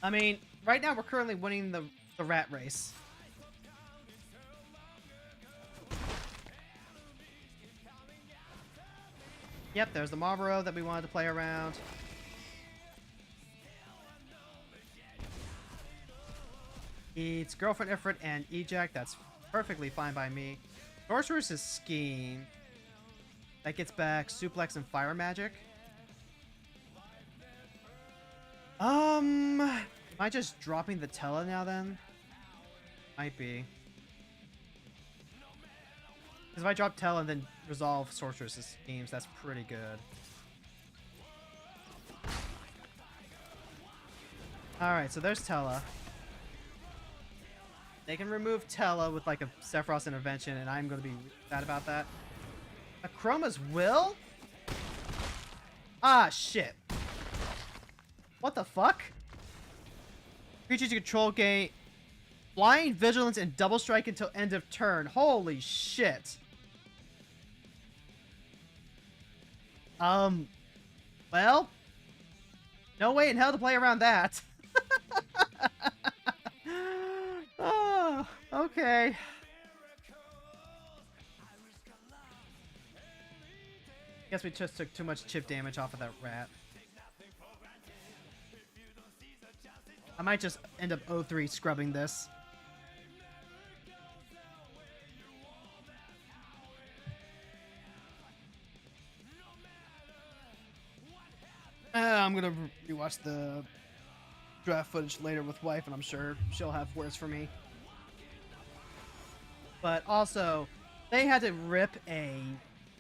I mean, right now we're currently winning the rat race. Yep, there's the Marlboro that we wanted to play around. It's Girlfriend Ifrit and Eject. That's perfectly fine by me. Sorceress's Scheme. That gets back Suplex and Fire Magic. Am I just dropping the Tella now then? Might be. Because if I drop Tella and then resolve Sorceress's Schemes, that's pretty good. Alright, so there's Tella. They can remove Tella with like a Sephiroth's Intervention, and I'm going to be sad about that. A Chroma's Will? Ah, shit. What the fuck? Creatures you control gain Flying, Vigilance, and Double Strike until end of turn. Holy shit. Well, no way in hell to play around that. Oh, okay. Guess we just took too much chip damage off of that rat. I might just end up 0-3 scrubbing this. I'm gonna rewatch the draft footage later with wife, and I'm sure she'll have words for me. But also, they had to rip a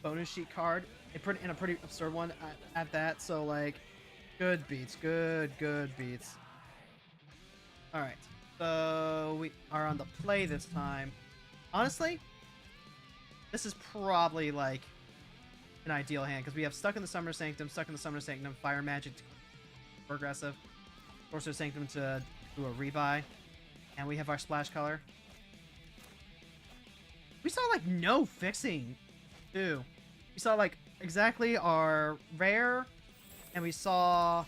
bonus sheet card, in a pretty absurd one at that. So like, good beats, good beats. All right, so we are on the play this time. Honestly, this is probably like an ideal hand because we have Stuck in the Summer Sanctum, Fire Magic for aggressive, Sorcerer Sanctum to do a rebuy, and we have our splash color. We saw like no fixing, too. We saw like exactly our rare, and we saw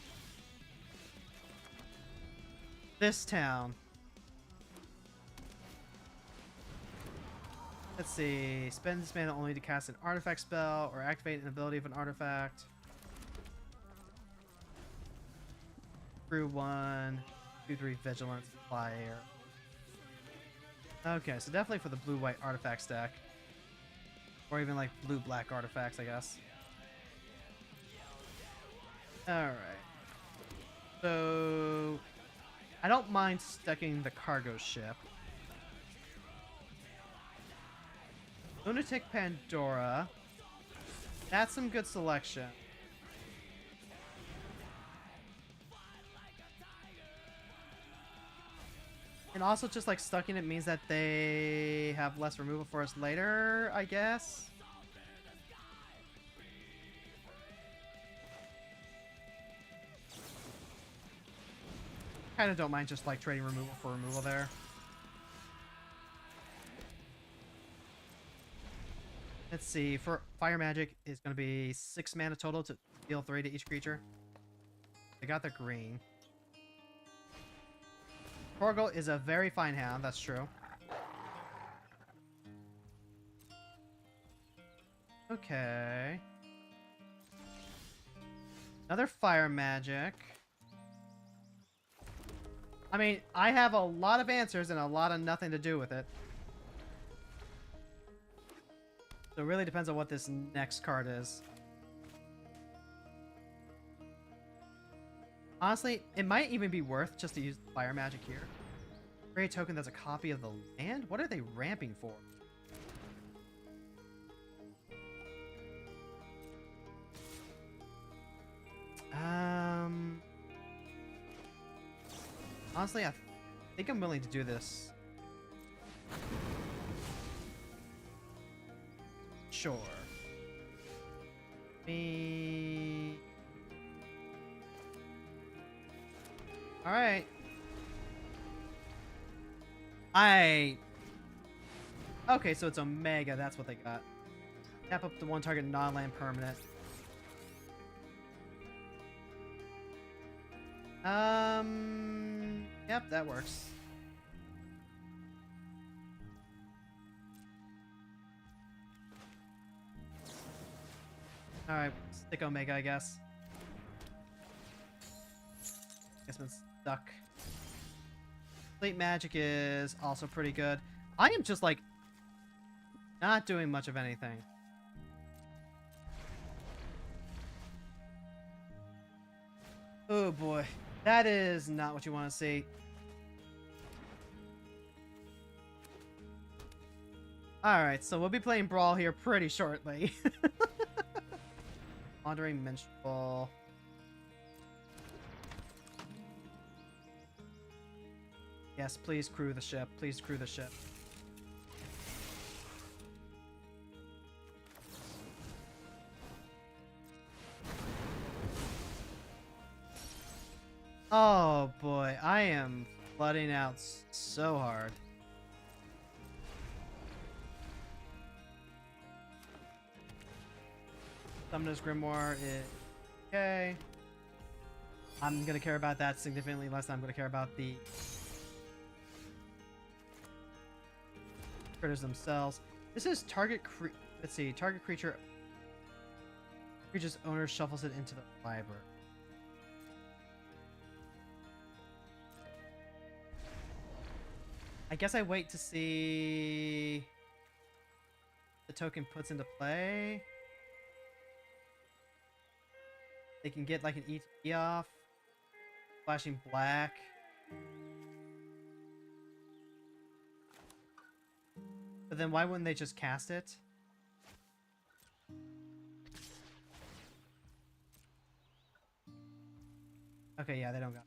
this town. Let's see. Spend this mana only to cast an artifact spell or activate an ability of an artifact. Through 1, 2-3 Vigilance, Fire. Okay, so definitely for the blue-white artifacts deck. Or even like blue-black artifacts, I guess. Alright. So I don't mind sticking the cargo ship. Lunatic Pandora. That's some good selection. And also just like stuck in it means that they have less removal for us later, I guess. Kind of don't mind just like trading removal for removal there. Let's see, for Fire Magic is going to be 6 mana total to deal 3 to each creature. They got the green. Torgal is a very fine hound, that's true. Okay. Another Fire Magic. I mean, I have a lot of answers and a lot of nothing to do with it. So it really depends on what this next card is. Honestly, it might even be worth just to use Fire Magic here. Create a token that's a copy of the land? What are they ramping for? Honestly, I think I'm willing to do this. Sure. Me. All right. Okay, so it's Omega. That's what they got. Tap up the one target non-land permanent. Yep, that works. Alright, stick Omega, I guess. Guess I'm stuck. Fleet Magic is also pretty good. I am just, like, not doing much of anything. Oh boy. That is not what you want to see. Alright, so we'll be playing Brawl here pretty shortly. Wandering Minstrel. Yes, please crew the ship. Please crew the ship. Oh boy, I am flooding out so hard. Summoner's Grimoire is okay. I'm gonna care about that significantly less than I'm gonna care about the critters themselves. This is target let's see, target creature's owner shuffles it into the library. I guess I wait to see the token puts into play. They can get like an ETB off. Flashing black. But then why wouldn't they just cast it? Okay, yeah, they don't got it.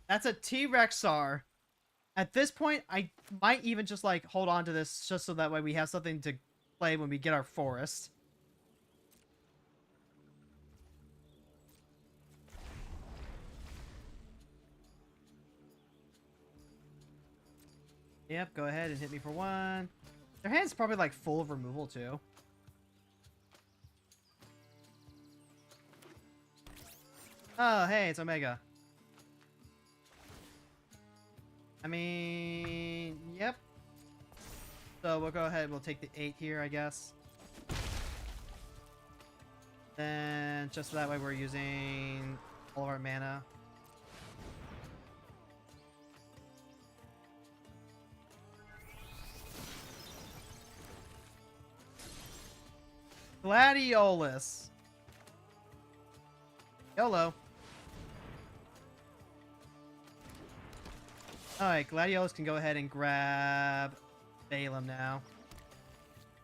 That's a T-Rexar. At this point, I might even just like hold on to this just so that way we have something to play when we get our forest. Yep, go ahead and hit me for one. Their hand's probably like full of removal too. Oh, hey, it's Omega. I mean, yep. So we'll go ahead, we'll take the 8 here, I guess. Then, just so that way we're using all of our mana. Gladiolus. YOLO. Alright, Gladiolus can go ahead and grab Balaam now.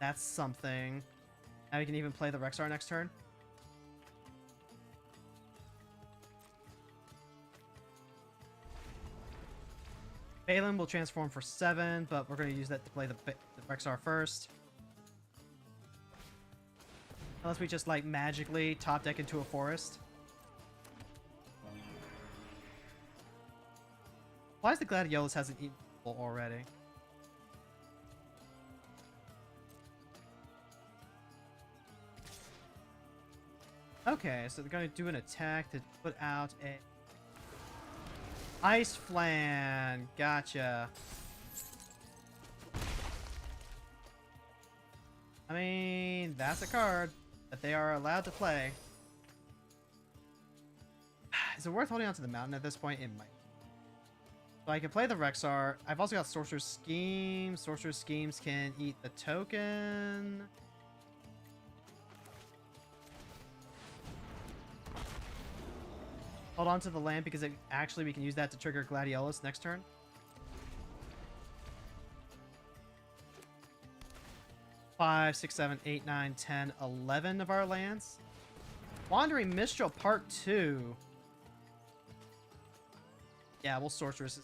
That's something. Now we can even play the Rexar next turn. Balaam will transform for 7, but we're going to use that to play the Rexar first. Unless we just, like, magically top deck into a forest. Why is the Gladiolus hasn't eaten already? Okay, so they're going to do an attack to put out a Ice Flan. Gotcha. I mean, that's a card that they are allowed to play. Is it worth holding on to the mountain at this point? It might. So I can play the Rexar. I've also got Sorcerer's Scheme. Sorcerer's Schemes can eat the token. Hold on to the land because actually we can use that to trigger Gladiolus next turn. Five, 6, 7, 8, 9, 10, 11 of our lands. Wandering Mistral Part 2. Yeah, we'll Sorceress.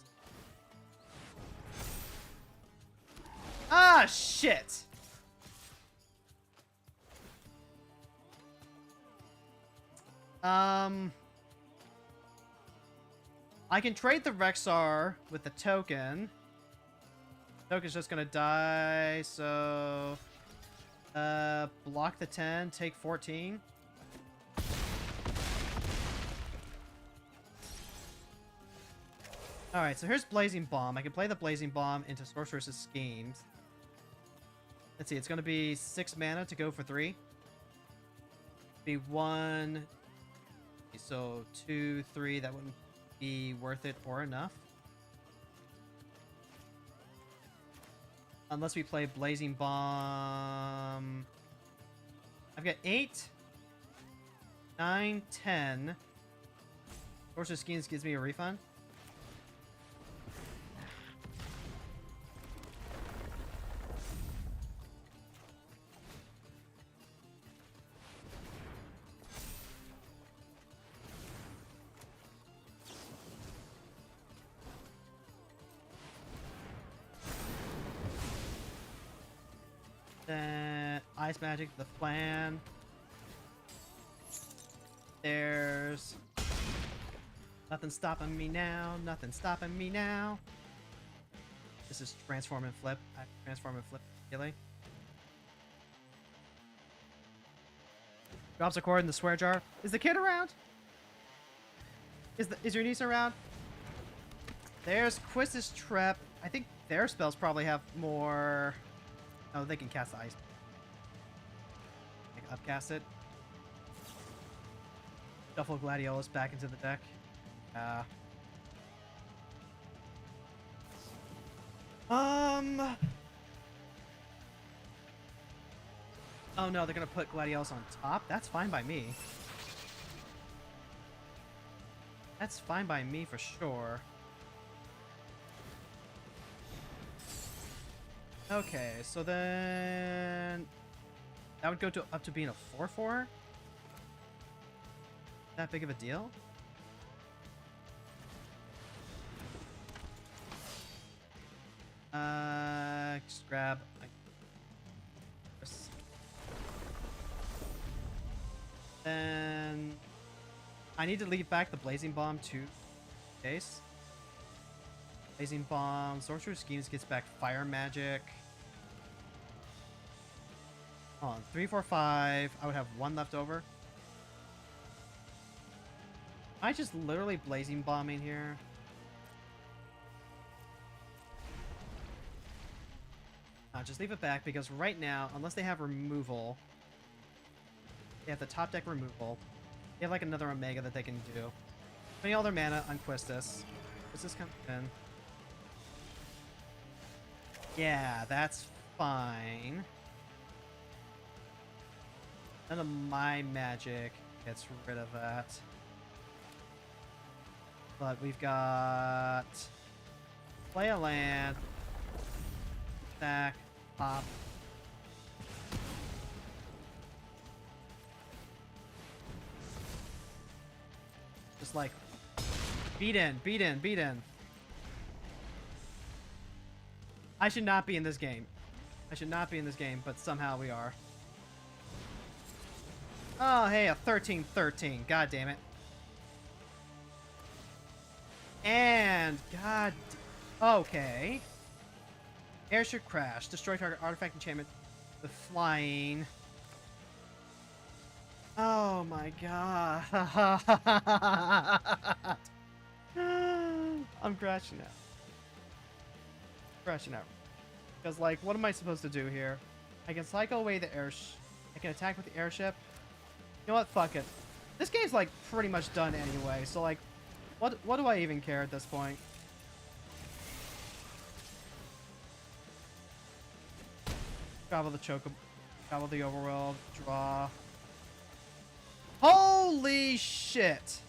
Ah, shit! I can trade the Rexar with the token. Token's just gonna die, so... block the 10, take 14. Alright, so here's Blazing Bomb. I can play the Blazing Bomb into Sorceress's Schemes. Let's see, it's gonna be 6 mana to go for 3. Be 1... So 2, 3, that wouldn't be worth it or enough. Unless we play Blazing Bomb. I've got 8, 9, 10. Sorcerer's Schemes gives me a refund. Ice Magic, the plan. There's nothing stopping me now. Nothing stopping me now. This is transform and flip. I transform and flip. Really? Drops a cord in the swear jar. Is the kid around? Is your niece around? There's Quiz's Trap. I think their spells probably have more. Oh, they can cast the ice. I can upcast it. Shuffle Gladiolus back into the deck. Oh no, they're gonna put Gladiolus on top? That's fine by me. That's fine by me for sure. Okay, so then that would go to up to being a 4/4. That big of a deal? Just grab. Then I need to leave back the Blazing Bomb to case. Blazing Bomb, Sorcerer's Schemes gets back Fire Magic. Hold on, 3, 4, 5. I would have 1 left over. I just literally Blazing Bombing here. Just leave it back because right now, unless they have removal, they have the top deck removal. They have like another Omega that they can do. Putting all their mana on Quistis. Quistis comes in. Yeah, that's fine. None of my magic gets rid of that. But we've got play a land, stack, pop. Just like beat in, beat in, beat in. I should not be in this game. I should not be in this game, but somehow we are. Oh, hey, a 13/13. God damn it. And, god... Okay. Airship crash. Destroy target artifact enchantment with flying. Oh my god. I'm crashing out. Crashing out. Because, like, what am I supposed to do here? I can cycle away the airship. I can attack with the airship. You know what? Fuck it. This game's, like, pretty much done anyway. So, like, what do I even care at this point? Travel the Chocobo. Travel the Overworld. Draw. Holy shit!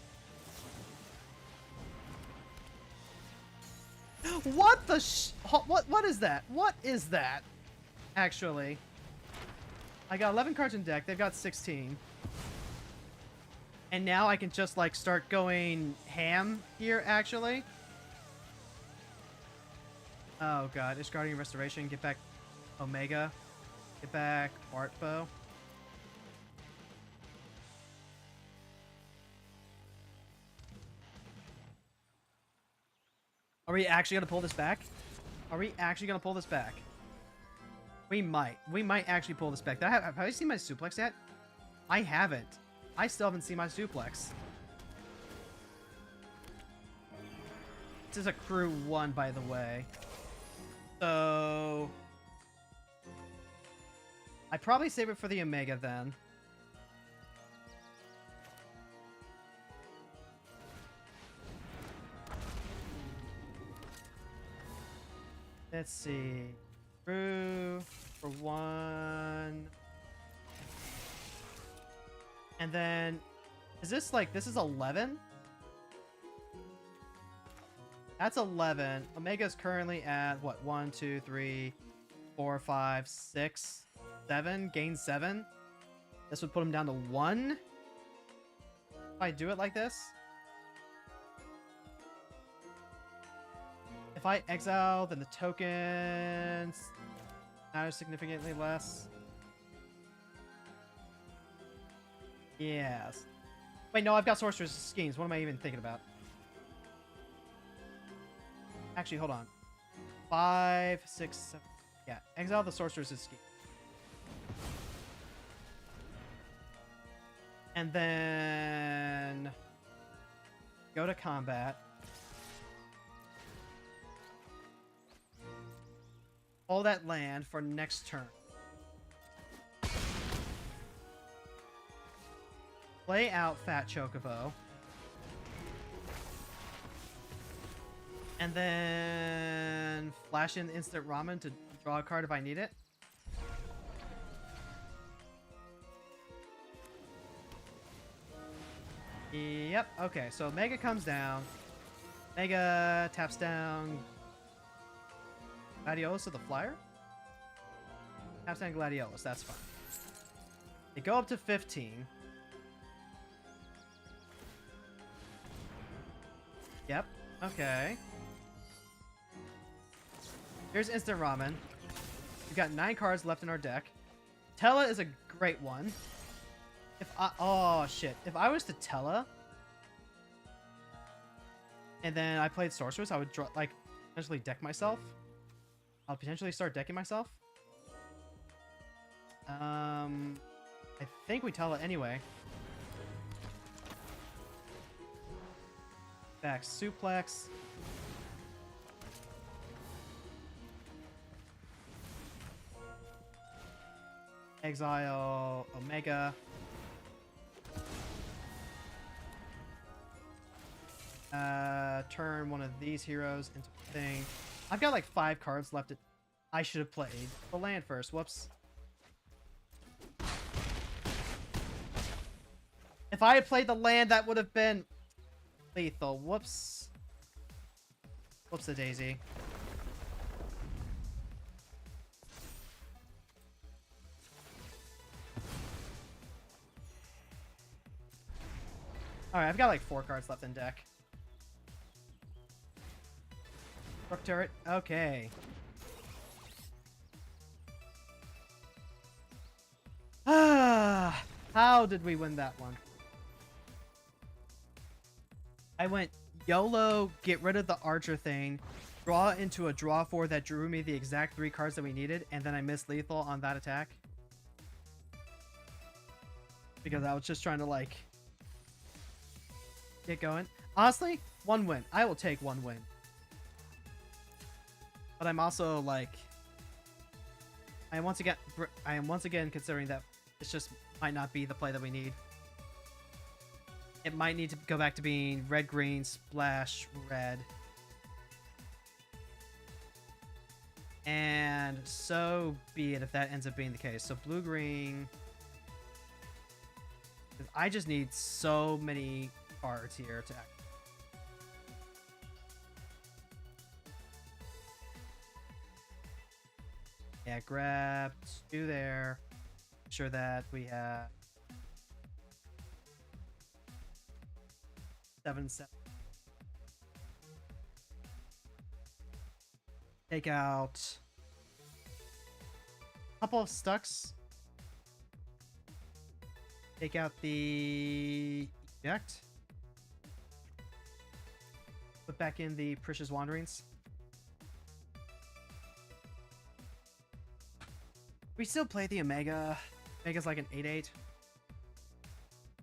What the what is that? What is that? Actually, I got 11 cards in deck. They've got 16. And now I can just, like, start going ham here, actually. Oh, God. Ishguardian Restoration. Get back Omega. Get back Art Bow. Are we actually going to pull this back? Are we actually going to pull this back? We might. We might actually pull this back. Have I seen my suplex yet? I haven't. I still haven't seen my suplex. This is a crew 1, by the way. So... I'd probably save it for the Omega, then. Let's see. Crew for 1... And then, is this like, this is 11? That's 11. Omega's currently at, what, 1, 2, 3, 4, 5, 6, 7? Gain 7? This would put him down to 1? If I do it like this? If I exile, then the tokens matter significantly less. Yes. Wait, no, I've got Sorcerer's Schemes. What am I even thinking about? Actually, hold on. 5, 6, 7. Yeah, exile the Sorcerer's Scheme. And then... go to combat. Pull that land for next turn. Play out Fat Chocobo. And then flash in instant ramen to draw a card if I need it. Yep, okay, so Mega comes down. Mega taps down Gladiolus of the Flyer? Taps down Gladiolus, that's fine. They go up to 15. Yep, okay. Here's instant ramen. We've got 9 cards left in our deck. Tella is a great one. If I... oh, shit. If I was to Tella... and then I played Sorceress, I would draw, like, potentially deck myself. I'll potentially start decking myself. I think we Tella anyway. Back suplex. Exile Omega. Turn one of these heroes into a thing. I've got like 5 cards left. I should have played the land first. Whoops. If I had played the land, that would have been lethal. Whoops. Whoops a daisy. Alright, I've got like 4 cards left in deck. Rook turret. Okay. Ah, how did we win that one? I went YOLO, get rid of the archer thing, draw into a draw 4 that drew me the exact 3 cards that we needed, and then I missed lethal on that attack. Because I was just trying to, like, get going. Honestly, 1 win. I will take 1 win. But I'm also, like... I am once again considering that this just might not be the play that we need. It might need to go back to being red, green, splash, red. And so be it if that ends up being the case. So blue, green. I just need so many cards here to act. Yeah, grab 2 there. Make sure that we have 7, 7. Take out a couple of stucks. Take out the eject. Put back in the Precious Wanderings. We still play the Omega. Omega's like an 8/8.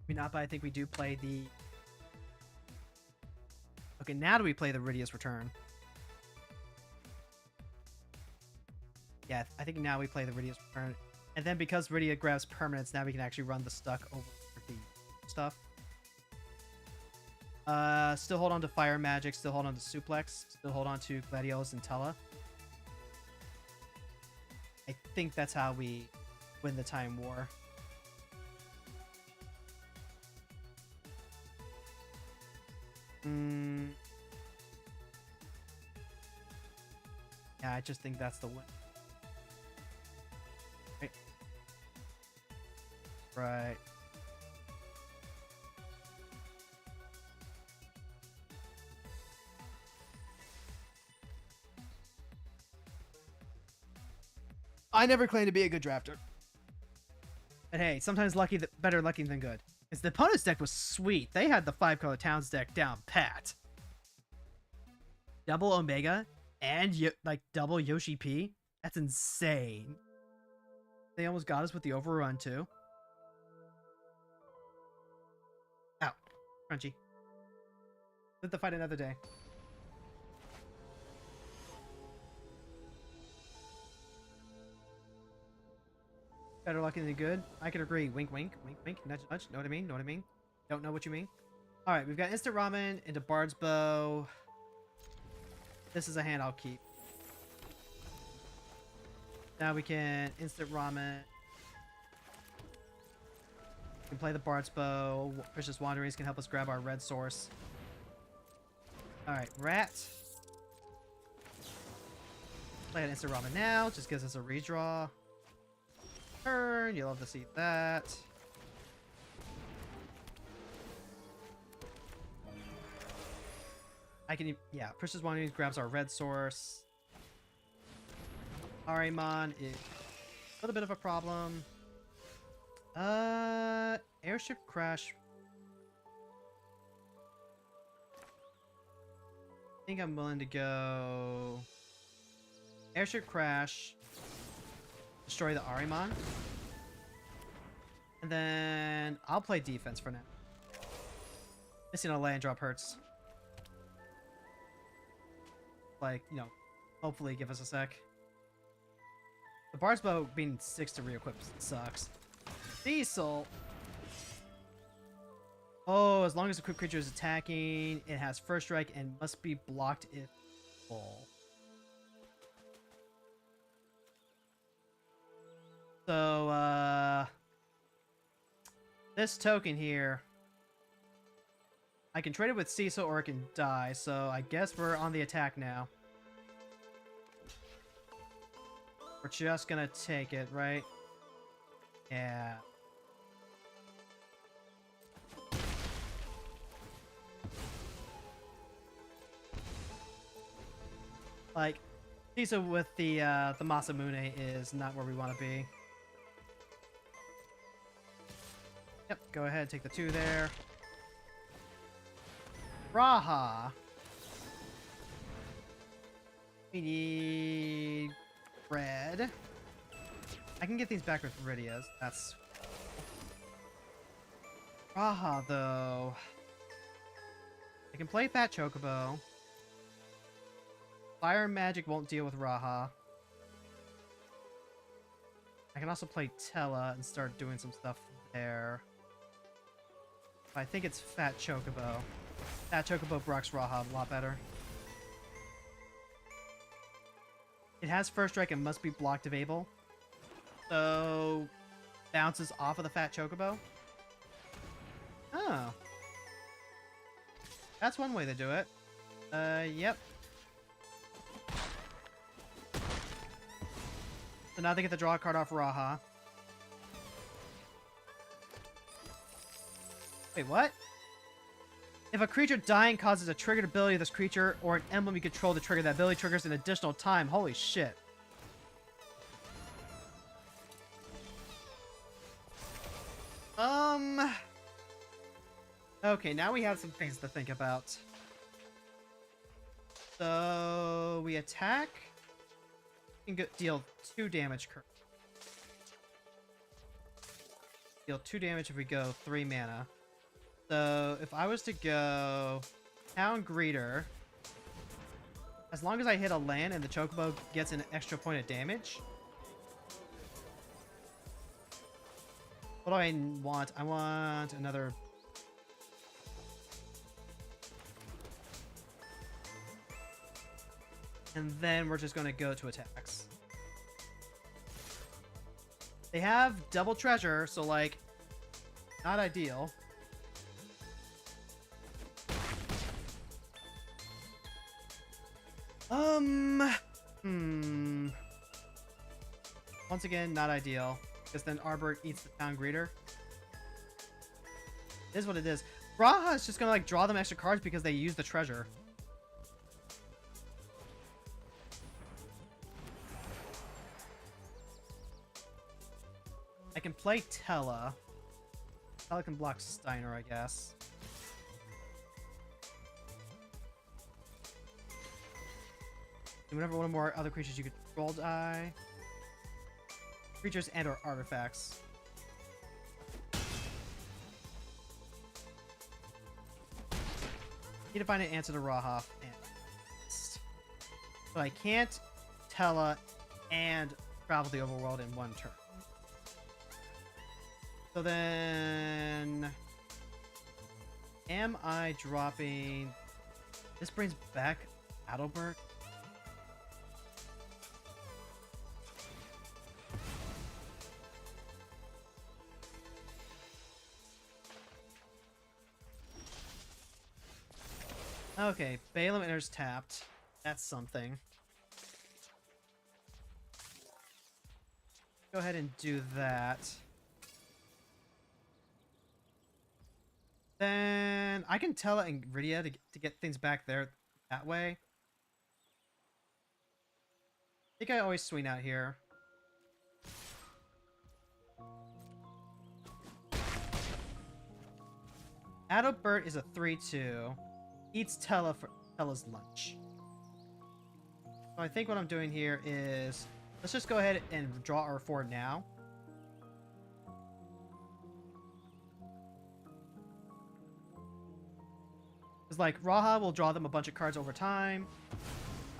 Maybe not, but I think we do play the... Okay, now do we play the Ridia's Return? Yeah, I think now we play the Ridia's Return. And then because Rydia grabs permanents, now we can actually run the stuck over the stuff. Still hold on to Fire Magic, still hold on to Suplex, still hold on to Gladiolus and Tella. I think that's how we win the Time War. Yeah, I just think that's the win. Right. Right. I never claimed to be a good drafter. But hey, sometimes better lucky than good. Because the opponent's deck was sweet. They had the 5-color Towns deck down pat. Double Omega and like double Yoshi P. That's insane. They almost got us with the overrun too. Ow. Crunchy. Let the fight another day. Better lucky than good. I can agree. Wink, wink, wink, wink. Nudge, nudge. Know what I mean? Know what I mean? Don't know what you mean? Alright, we've got Instant Ramen into Bard's Bow. This is a hand I'll keep. Now we can Instant Ramen. We can play the Bard's Bow. Precious Wanderings can help us grab our red source. Alright, Rat. Play an Instant Ramen now. Just gives us a redraw. Turn. You'll love to see that. I can, yeah, Precious Wanderings grabs our red source. Arimon is a little bit of a problem. Airship Crash. I think I'm willing to go Airship Crash. Destroy the Arimon. And then I'll play defense for now. Missing a land drop hurts. Like, you know, hopefully give us a sec. The Bard's Bow being 6 to re-equip sucks. Diesel. Oh, as long as the equipped creature is attacking, it has first strike and must be blocked if full. So, this token here, I can trade it with Cecil or it can die, so I guess we're on the attack now. We're just gonna take it, right? Yeah. Like, Cecil with the Masamune is not where we want to be. Yep, go ahead, take the 2 there. Raha. We need red. I can get these back with Ridias. That's... Raha, though. I can play Fat Chocobo. Fire Magic won't deal with Raha. I can also play Tella and start doing some stuff there. I think it's Fat Chocobo. Fat Chocobo Brock's Raha a lot better. It has first strike and must be blocked if able. So bounces off of the Fat Chocobo. Oh. That's one way to do it. Yep. So now they get to draw a card off Raha. Wait, what? If a creature dying causes a triggered ability of this creature or an emblem you control to trigger that ability triggers an additional time. Holy shit. Okay, now we have some things to think about. So we attack. We can deal 2 damage. Deal 2 damage if we go 3 mana. So if I was to go Town Greeter, as long as I hit a land and the Chocobo gets an extra point of damage. What do I want? I want another... And then we're just going to go to attacks. They have double treasure, so like, not ideal. Once again, not ideal. Because then Arbor eats the Town Greeter. It is what it is. Raha is just gonna like draw them extra cards because they use the treasure. I can play Tella. Tella can block Steiner, I guess. And whenever one or more other creatures you could roll die. Creatures and or artifacts. Need to find an answer to Raha. But I can't Tella and travel the overworld in one turn. So then... Am I dropping... This brings back Adalbert? Okay, Balaam enters tapped. That's something. Go ahead and do that. Then I can tell Ingridia to get things back there that way. I think I always swing out here. Adalbert is a 3/2. Eats Tella for Tella's lunch. So I think what I'm doing here is... Let's just go ahead and draw our 4 now. It's like, Raha will draw them a bunch of cards over time.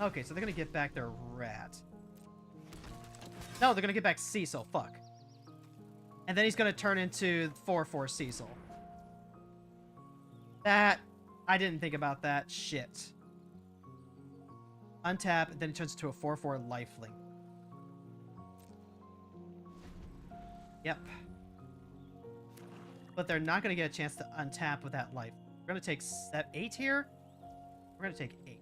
Okay, so they're gonna get back their rat. No, they're gonna get back Cecil, fuck. And then he's gonna turn into 4/4 Cecil. That... I didn't think about that. Shit. Untap, and then it turns into a 4/4 lifelink. Yep. But they're not going to get a chance to untap with that life. We're going to take 8 here. We're going to take 8.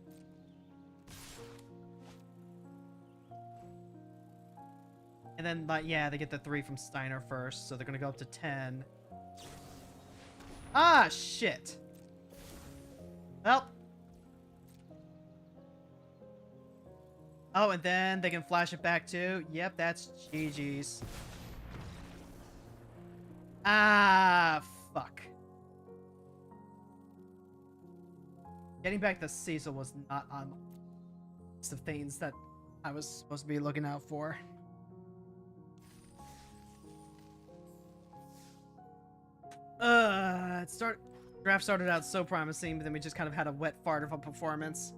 And then, yeah, they get the 3 from Steiner first, so they're going to go up to 10. Ah, shit. Well. Oh, and then they can flash it back too. Yep, that's GG's. Ah, fuck. Getting back to Cecil was not on the list of things that I was supposed to be looking out for. Draft started out so promising, but then we just kind of had a wet fart of a performance.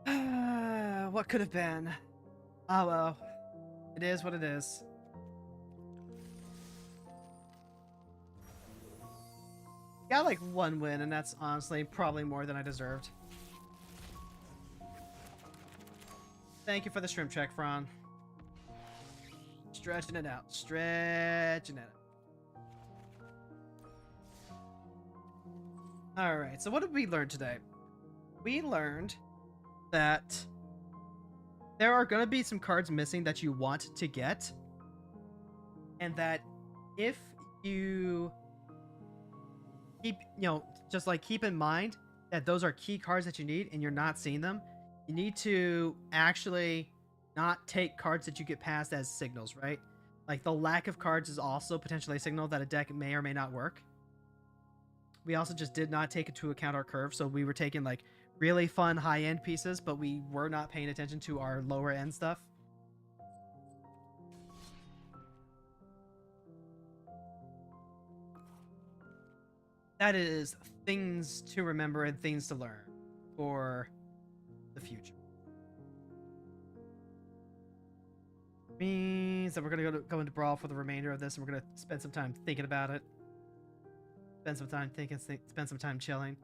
What could have been? Oh well. It is what it is. Got like 1 win, and that's honestly probably more than I deserved. Thank you for the shrimp check, Fran. Stretching it out. Stretching it out. Alright, so what did we learn today? We learned that there are going to be some cards missing that you want to get, and that if you keep, just like keep in mind that those are key cards that you need and you're not seeing them, you need to actually not take cards that you get passed as signals, right? Like the lack of cards is also potentially a signal that a deck may or may not work. We also just did not take into account our curve, so we were taking like really fun high-end pieces, but we were not paying attention to our lower-end stuff. That is things to remember and things to learn for the future. Means that we're gonna go into Brawl for the remainder of this, and we're gonna spend some time thinking about it. Spend some time thinking, spend some time chilling.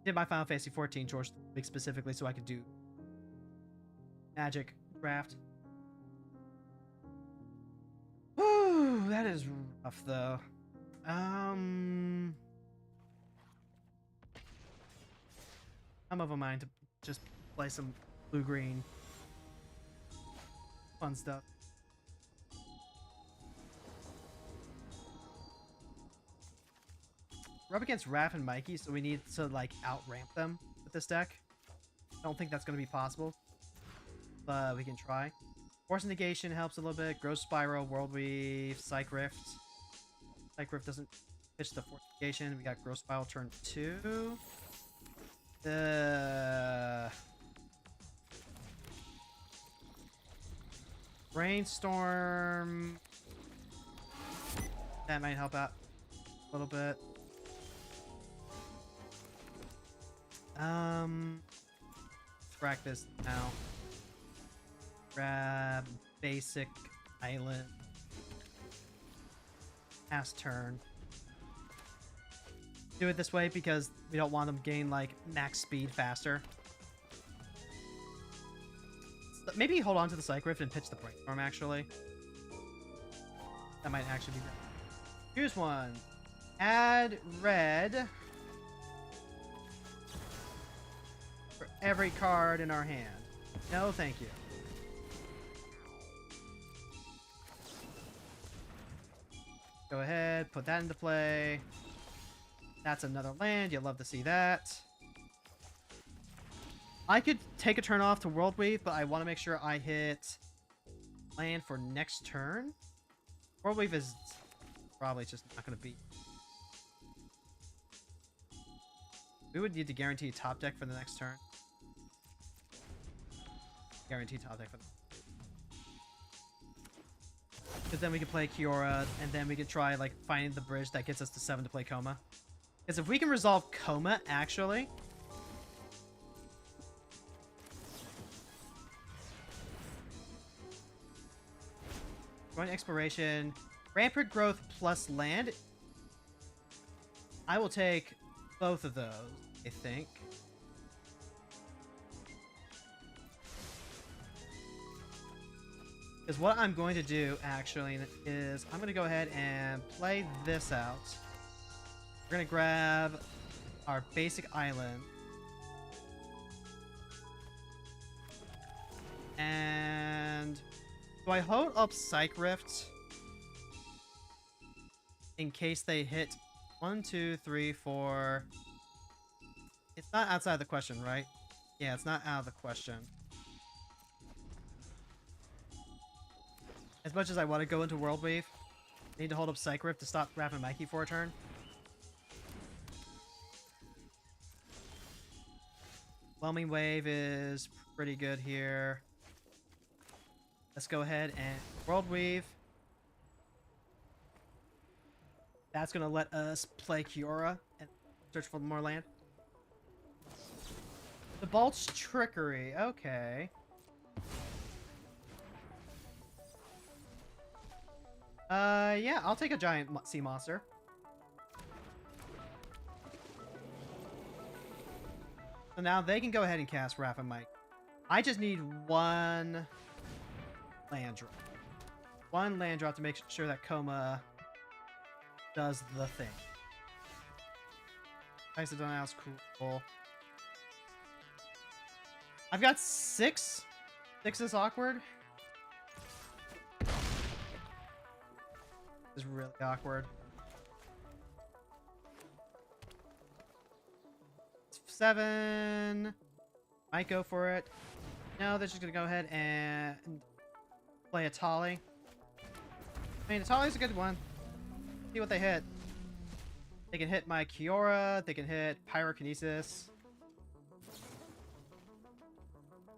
Did my Final Fantasy 14 chores specifically so I could do Magic draft. Whew, that is rough though. I'm of a mind to just play some blue-green fun stuff. We're up against Raph and Mikey, so we need to like out-ramp them with this deck. I don't think that's going to be possible, but we can try. Force Negation helps a little bit. Gross Spiral, World Weave, Psych Rift. Psych Rift doesn't pitch the Force Negation. We got Gross Spiral turn 2. Brainstorm. That might help out a little bit. Crack this now. Grab basic island. Pass turn. Do it this way because we don't want them to gain like max speed faster. So maybe hold on to the Psych Rift and pitch the Brainstorm actually. That might actually be better. Here's one. Add red for every card in our hand. No, thank you. Go ahead, put that into play. That's another land. You'll love to see that. I could take a turn off to World Weave, but I want to make sure I hit land for next turn. World Weave is probably just not going to be. We would need to guarantee top deck for the next turn. Guarantee top deck for the... Because then we can play Kiora, and then we can try like finding the bridge that gets us to 7 to play Coma. Because if we can resolve Coma, actually... Joint Exploration, Rampant Growth plus land. I will take both of those, I think. Because what I'm going to do, actually, is I'm going to go ahead and play this out. We're going to grab our basic island. And do I hold up Psych Rift in case they hit 1, 2, 3, 4? It's not outside the question, right? Yeah, it's not out of the question. As much as I want to go into World Wave, I need to hold up Psych Rift to stop Raph and Mikey for a turn. Whelming Wave is pretty good here. Let's go ahead and World Weave. That's going to let us play Kiora and search for more land. The Bolt's Trickery. Okay. Yeah, I'll take a giant sea monster. So now they can go ahead and cast Raph and Mike. I just need one land drop. One land drop to make sure that Coma does the thing. Isodonals, cool. I've got 6 6 is awkward. This is really awkward. 7. Might go for it. No, they're just gonna go ahead and play a Tolly. I mean, a Tolly's a good one. See what they hit. They can hit my Kiora. They can hit Pyrokinesis.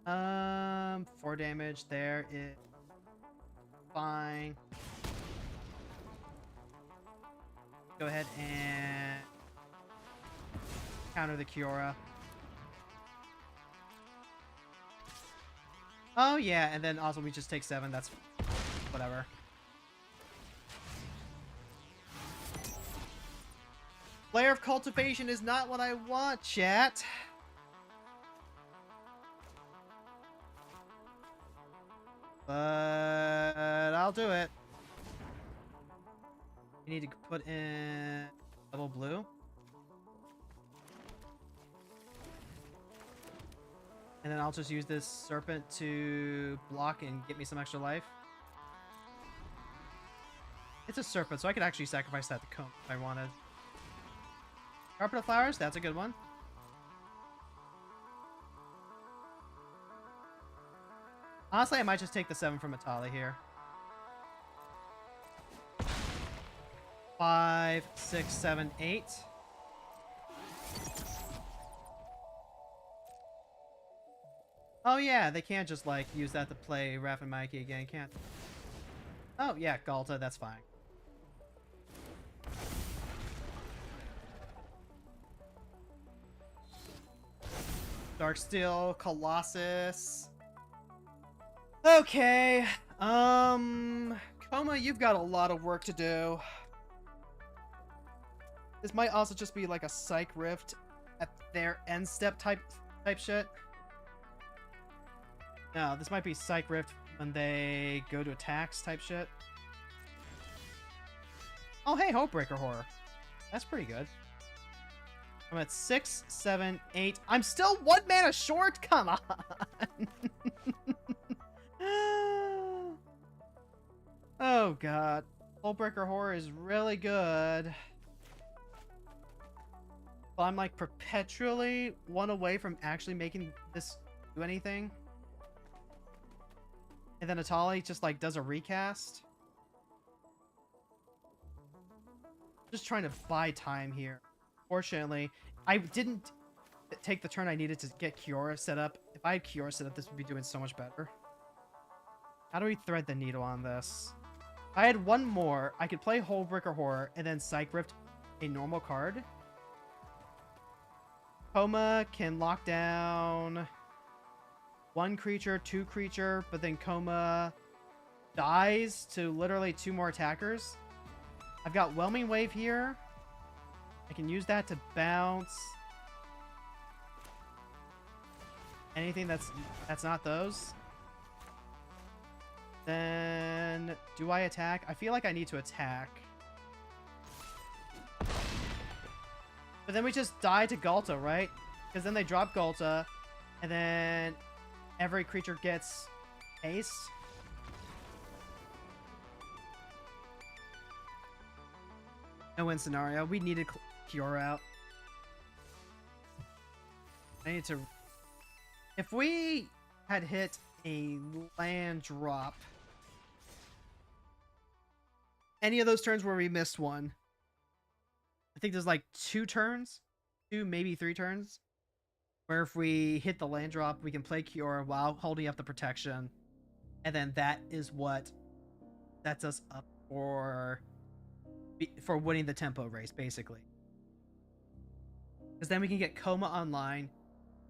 4 damage there is fine. Go ahead and counter the Kiora. Oh yeah, and then also we just take 7. That's whatever. Layer of Cultivation is not what I want, chat. But I'll do it. You need to put in double blue. And then I'll just use this Serpent to block and get me some extra life. It's a Serpent, so I could actually sacrifice that to Comb if I wanted. Carpet of Flowers, that's a good one. Honestly, I might just take the 7 from Atali here. 5, 6, 7, 8. Oh yeah, they can't just like use that to play Raph and Mikey again, can't they? Oh yeah, Galta, that's fine. Darksteel, Colossus. Okay. Coma, you've got a lot of work to do. This might also just be like a Psych Rift at their end step type shit. No, this might be Psych Rift when they go to attacks type shit. Oh hey, Hopebreaker Horror. That's pretty good. I'm at 6, 7, 8. I'm still 1 mana short? Come on! Oh god. Hopebreaker Horror is really good. But I'm like perpetually 1 away from actually making this do anything. And then Atali just like does a recast. Just trying to buy time here. Fortunately, I didn't take the turn I needed to get Kiora set up. If I had Kiora set up, this would be doing so much better. How do we thread the needle on this? If I had 1 more, I could play Hopebreaker Horror and then Psych Rift a normal card. Coma can lock down 1 creature, 2 creature, but then Coma dies to literally 2 more attackers. I've got Whelming Wave here. I can use that to bounce anything that's not those. Then do I attack? I feel like I need to attack. But then we just die to Galta, right? Because then they drop Galta, and then every creature gets haste. No win scenario. We needed Kiora out. I need to... If we had hit a land drop... Any of those turns where we missed one. I think there's like 2 turns. 2, maybe 3 turns. Where if we hit the land drop, we can play Kiora while holding up the protection. And then that is what sets us up for winning the tempo race, basically. Because then we can get Coma online.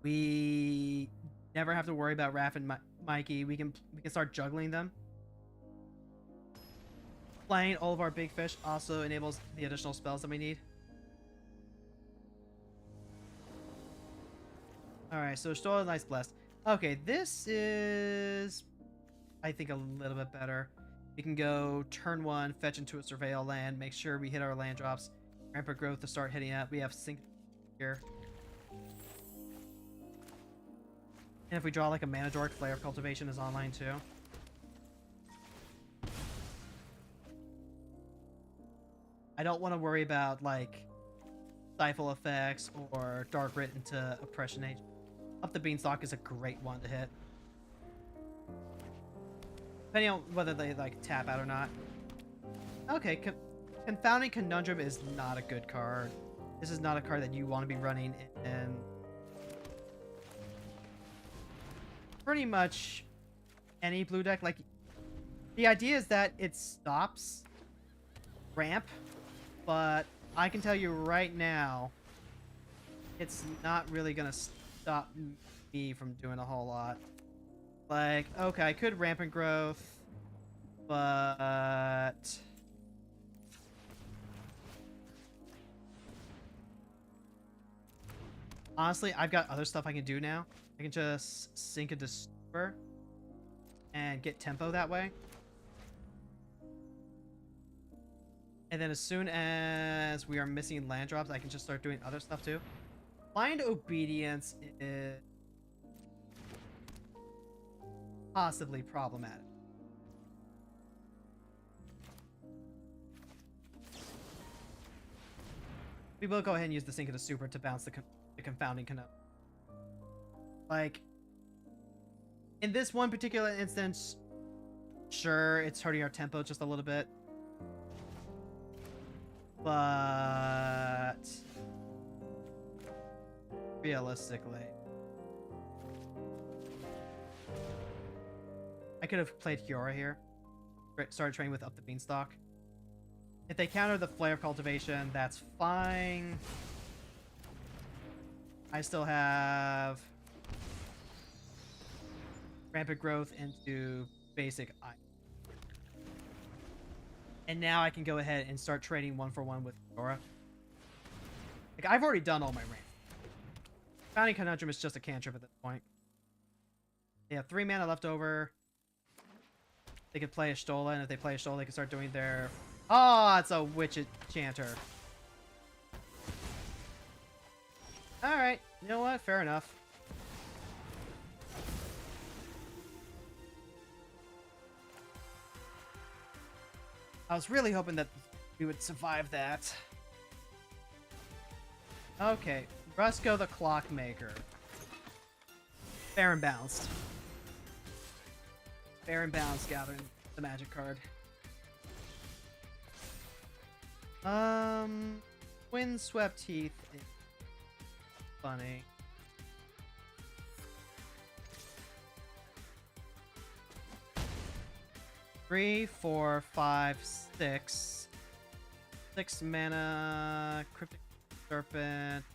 We never have to worry about Raph and Mikey. We can start juggling them. Playing all of our big fish also enables the additional spells that we need. Alright, so still a nice blast. Okay, this is, I think, a little bit better. We can go turn 1, fetch into a surveil land, make sure we hit our land drops. Rampant Growth to start hitting up. We have Sync here. And if we draw like a Mana Dork, Flare of Cultivation is online too. I don't want to worry about like Stifle effects or Dark Writ into Oppression Age. Up the Beanstalk is a great one to hit. Depending on whether they like tap out or not. Okay, Confounding Conundrum is not a good card. This is not a card that you want to be running in pretty much any blue deck. Like, the idea is that it stops ramp, but I can tell you right now, it's not really gonna stop me from doing a whole lot. Like, okay, I could Rampant Growth, but honestly, I've got other stuff I can do now. I can just sink into Super and get tempo that way. And then as soon as we are missing land drops, I can just start doing other stuff too. Blind Obedience is possibly problematic. We will go ahead and use the Sink into Super to bounce the Confounding Conundrum. Like, in this one particular instance, sure, it's hurting our tempo just a little bit. But realistically, I could have played Kiora here. Started training with Up the Beanstalk. If they counter the Flare of Cultivation, that's fine. I still have Rampant Growth into basic Iron. And now I can go ahead and start trading 1-for-1 with Kiora. Like, I've already done all my ramp. Founding Conundrum is just a cantrip at this point. They have 3 mana left over. They could play a Stola, and if they play a Stola, they can start doing their... Oh, it's a Witch Enchanter. Alright, you know what? Fair enough. I was really hoping that we would survive that. Okay, Rusko the Clockmaker. Fair and balanced. Fair and balanced gathering the magic card. Windswept Heath is funny. Three, 4, 5, 6. 6 mana. Cryptic Serpent.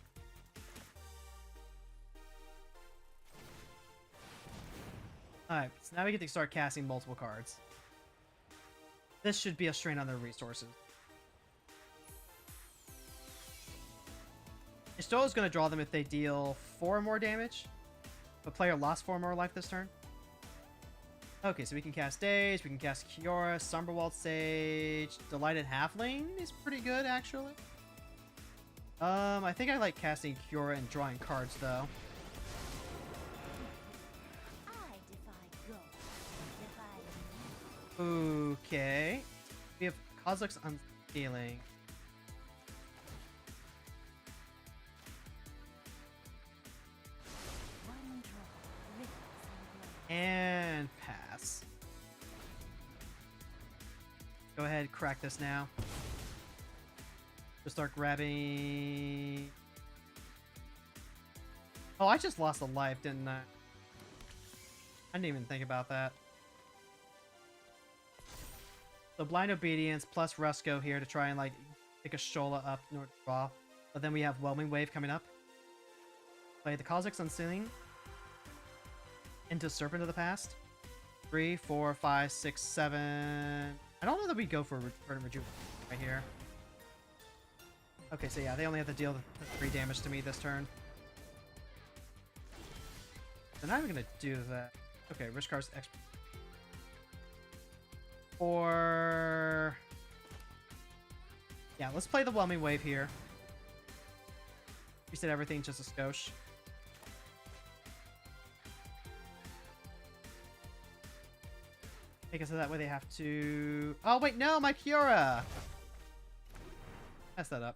Alright, so now we get to start casting multiple cards. This should be a strain on their resources. Istola's going to draw them if they deal 4 more damage. The player lost 4 more life this turn. Okay, so we can cast Daze, we can cast Kiora, Sumberwald Sage, Delighted Halfling is pretty good, actually. I think I like casting Kiora and drawing cards, though. Okay. We have Kozilek's Unsealing. And pass. Go ahead, crack this now. Just start grabbing... Oh, I just lost a life, didn't I? I didn't even think about that. So Blind Obedience plus Rusko here to try and like pick a Shola up in order to draw. But then we have Whelming Wave coming up. Play the Kozilek's Unsealing into Serpent of the Past. 3, 4, 5, 6, 7. I don't know that we go for Rejuvenate right here. Okay, so yeah, they only have to deal the 3 damage to me this turn. They're not even gonna do that. Okay, Rich Car's X. Or... yeah, let's play the Whelming Wave here. Reset everything just a skosh. Because so that way they have to... Oh, wait, no, my Cura! Mess that up.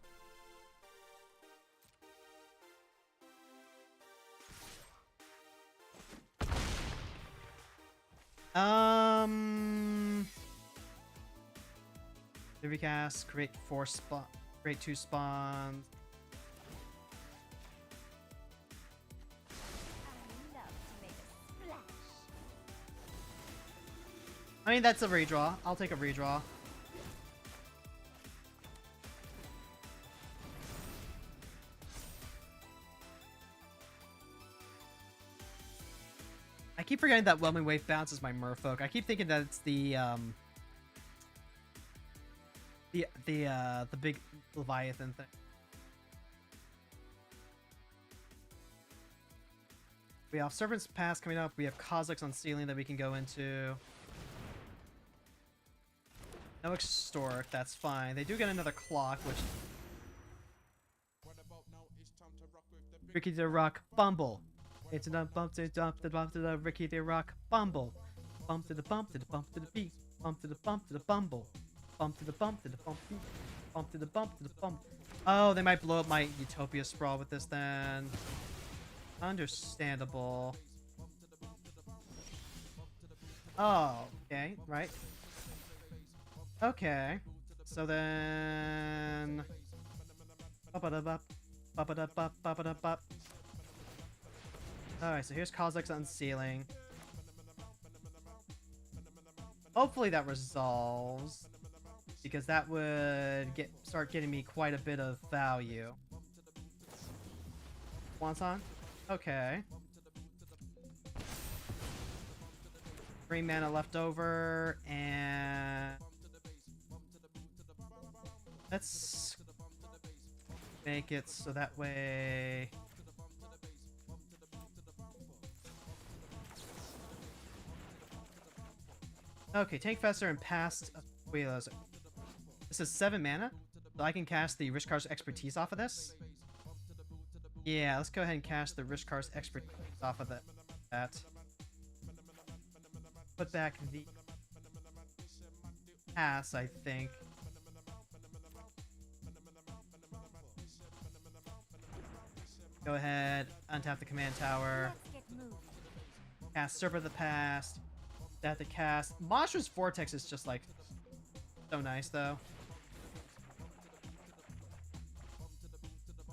Recast, create 4 spawn, create 2 spawns. I mean, that's a redraw. I'll take a redraw. I keep forgetting that Whelming Wave bounces my merfolk. I keep thinking that it's the big Leviathan thing. We have Serpent's Pass coming up. We have Kha'Zix on ceiling that we can go into. No Extort, that's fine. They do get another clock, which... Ricky the Rock Bumble. It's a bump to the dump to the bump to the Ricky the Rock Bumble. Bump to the bump to the bump to the beat. Bump to the bump to the bumble. Bump to the bump to the bump beat. Bump to the bump to the bump. Oh, they might blow up my Utopia Sprawl with this then. Understandable. Oh, okay, right. Okay, so then... Alright, so here's Kha'Zix unsealing. Hopefully that resolves, because that would start getting me quite a bit of value. Wonton? Okay. 3 mana left over, and... let's make it so that way... Okay, take Fester and past... wait, this is 7 mana, so I can cast the Rishkar's Expertise off of this? Yeah, let's go ahead and cast the Rishkar's Expertise off of that. Put back the... pass, I think. Go ahead, untap the command tower. Cast Serpent of the Past. That to cast. Monstrous Vortex is just like so nice though.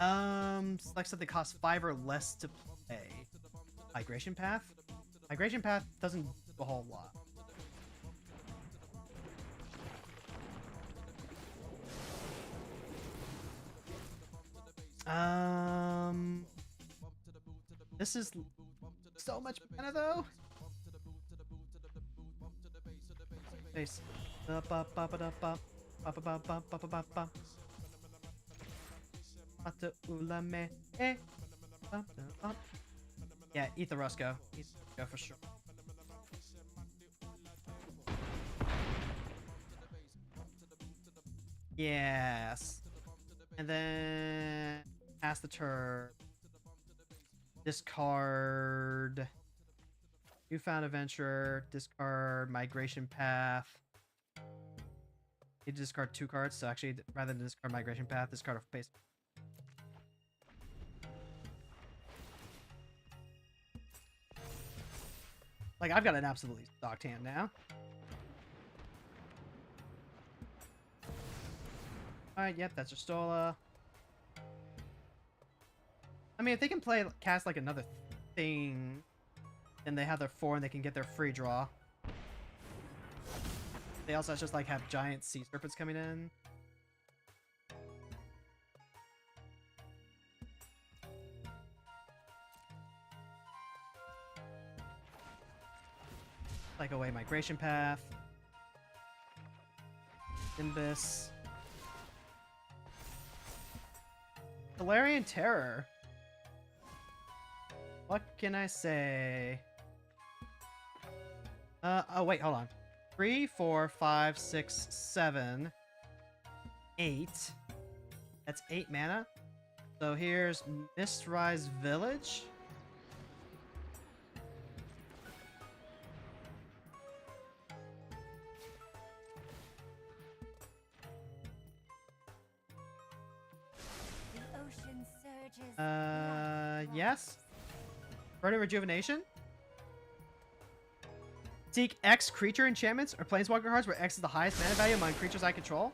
Select something costs 5 or less to play. Migration Path? Migration Path doesn't do a whole lot. This is so much mana though. Face. Yeah, eat the Rusco. Eat the Rusco for sure. Yes. And then pass the turn. Discard Newfound Adventurer, discard Migration Path. You discard 2 cards, so actually rather than discard Migration Path, discard a base. Like, I've got an absolutely stocked hand now. Alright, yep, that's your Stola. I mean, if they can cast like another thing, then they have their 4 and they can get their free draw. They also just like have giant sea serpents coming in. Like away Migration Path. Nimbus. Valerian Terror. What can I say? Oh wait, hold on. 3, 4, 5, 6, 7, 8. That's 8 mana. So here's Mistrise Village. Yes. Burning Rejuvenation. Seek X creature enchantments or planeswalker cards where X is the highest mana value among creatures I control.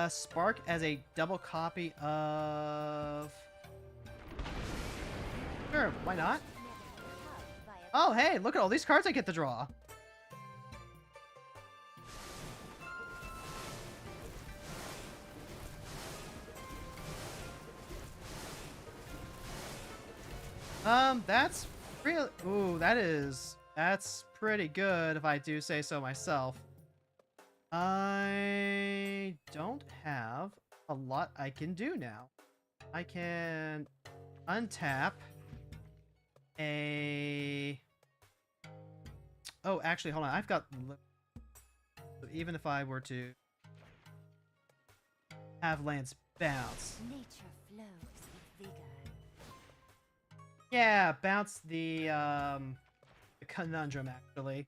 Spark as a double copy of... Sure, why not? Oh, hey, look at all these cards I get to draw. That's really... Ooh, that's pretty good if I do say so myself. I don't have a lot I can do now. I can untap a... Oh, actually, hold on. I've got... So even if I were to have lands bounce... Nature flows with vigor. Yeah, bounce the conundrum, actually.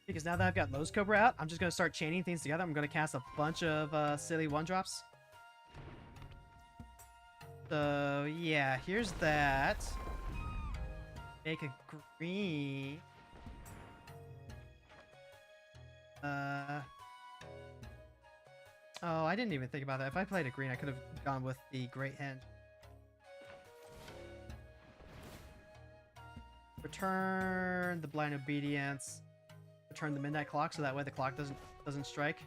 Because now that I've got Lowe's Cobra out, I'm just going to start chaining things together. I'm going to cast a bunch of silly one-drops. So, yeah, here's that. Make a green. Oh, I didn't even think about that. If I played a green, I could have gone with the Great Hen. Return the Blind Obedience. Return the Midnight Clock, so that way the clock doesn't strike.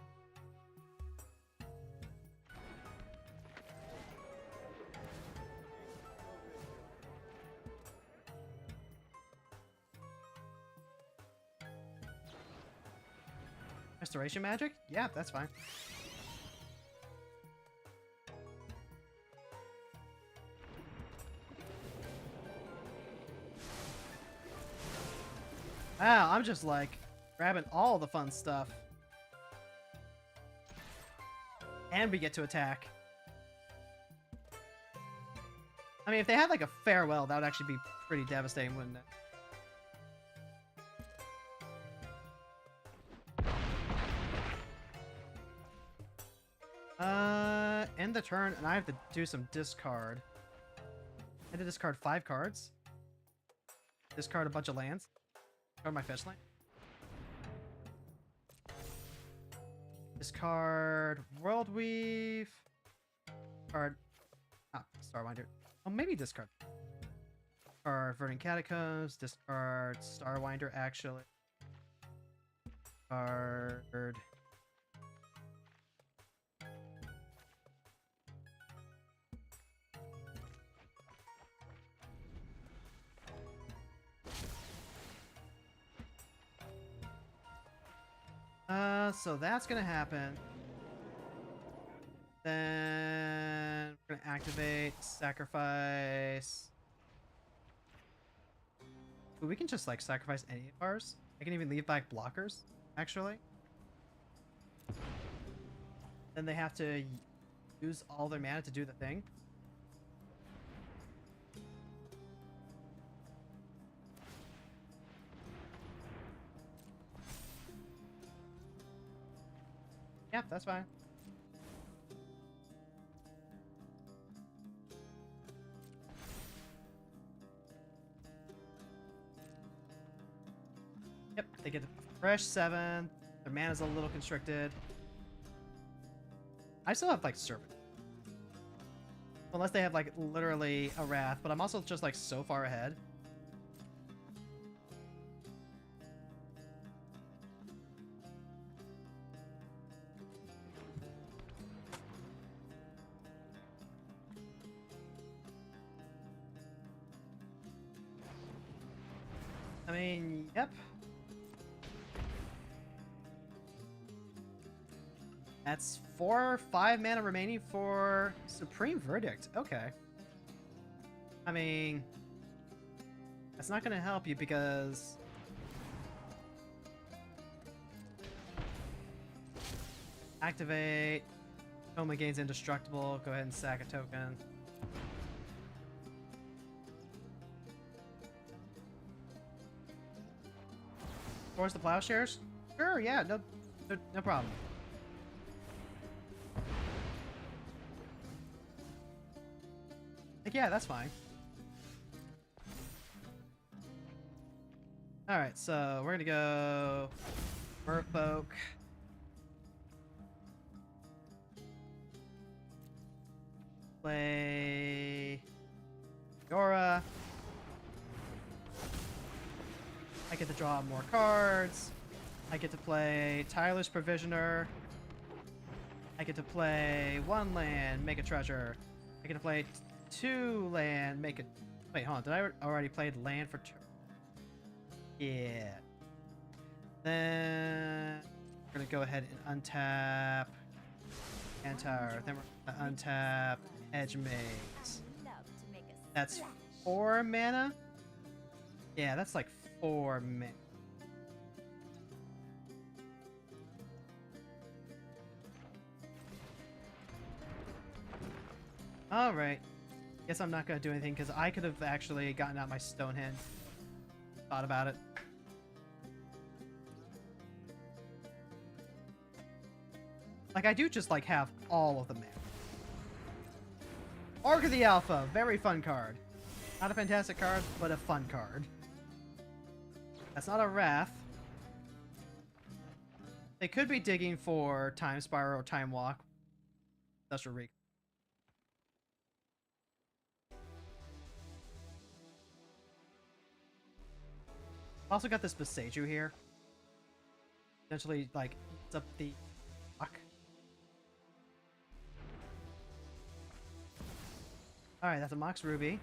Restoration magic? Yeah, that's fine. Wow, I'm just like grabbing all the fun stuff. And we get to attack. I mean, if they had like a farewell, that would actually be pretty devastating, wouldn't it? End the turn, and I have to do some discard. I had to discard 5 cards. Discard a bunch of lands. Discard my fetch land. Discard World Weave. Discard... Ah, Starwinder. Oh, maybe discard. Discard Verdant Catacombs. Discard Starwinder, actually. Discard... So that's gonna happen. Then we're gonna activate, sacrifice. Ooh, we can just like sacrifice any of ours. I can even leave back blockers, actually. Then they have to use all their mana to do the thing. Yep, that's fine. Yep, they get a fresh 7. Their mana's a little constricted. I still have like Serpent. Unless they have like literally a Wrath, but I'm also just like so far ahead. I mean, yep. That's 4 or 5 mana remaining for Supreme Verdict. Okay. I mean, that's not going to help you because... Activate. Coma gains indestructible. Go ahead and sack a token. Force the Plowshares? Sure, yeah, no No problem. Like, yeah, that's fine. Alright, so we're gonna go Merfolk. Play Yora. I get to draw more cards. I get to play Tyler's Provisioner. I get to play 1 land, make a treasure. I get to play 2 land, make a... Wait, hold on. Did I already play land for turn? Yeah. Then we're going to go ahead and untap Antar. Then we're going to untap Edge Maze. That's 4 mana? Yeah, that's like 4 mana. Alright. Guess I'm not gonna do anything because I could have actually gotten out my Stonehenge. Thought about it. Like, I do just, like, have all of the mana. Arc of the Alpha. Very fun card. Not a fantastic card, but a fun card. That's not a Wrath. They could be digging for Time Spiral or Time Walk. Industrial Recall. Also got this Beseiju here. Essentially, like, it's up the fuck. Alright, that's a Mox Ruby.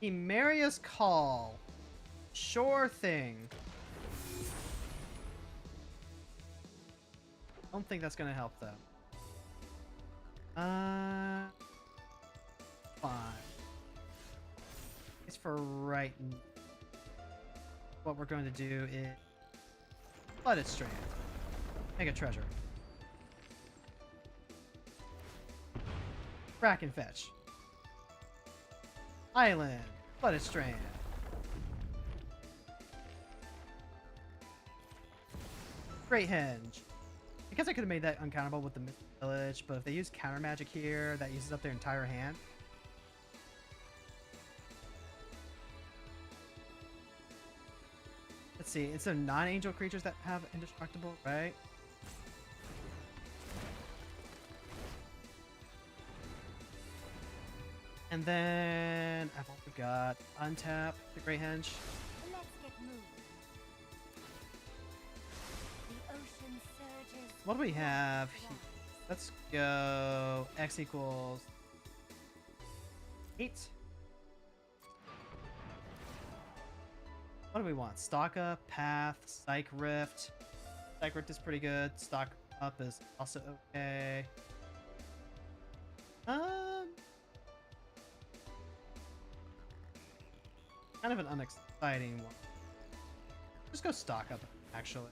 Emerius Call. Sure thing. Don't think that's gonna help, though. Fine. It's for right now. What we're going to do is Flooded Strand. Make a treasure. Kraken Fetch. Island. Flooded Strand. Great Henge. I guess I could have made that uncountable with the Mystic Village, but if they use counter magic here, that uses up their entire hand. Let's see, it's a non-angel creatures that have indestructible, right? And then I've also got untap the Great Henge. Let's get moving. The ocean surges. What do we have here? Let's go X equals 8. What do we want? Stock Up, Path, Psych Rift. Psych Rift is pretty good. Stock Up is also okay. Kind of an unexciting one. Just go Stock Up, actually.